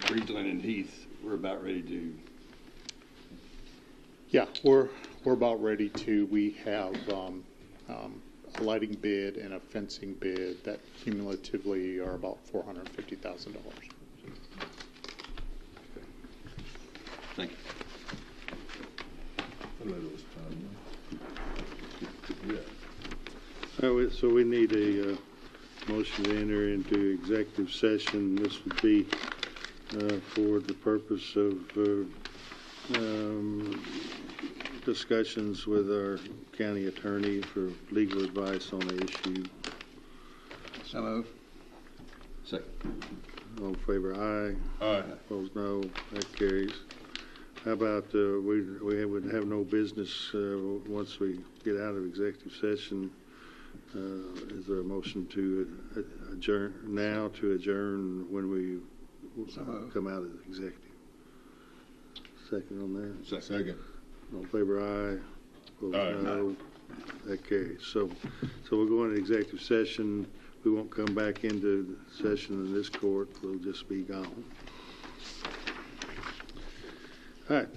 E: Breedland and Heath, we're about ready to.
H: Yeah, we're about ready to. We have a lighting bid and a fencing bid that cumulatively are about $450,000.
E: Thank you.
A: So we need a motion to enter into executive session. This would be for the purpose of discussions with our county attorney for legal advice on the issue.
C: So move.
E: Second.
A: All in favor, aye.
D: Aye.
A: Opposed, no. That carries. How about we would have no business once we get out of executive session. Is there a motion to adjourn now, to adjourn when we come out of the executive? Second on that?
D: Second.
A: All in favor, aye. Opposed,
D: Aye.
A: no. That carries. So we'll go into executive session. We won't come back into session in this court. We'll just be gone. All right.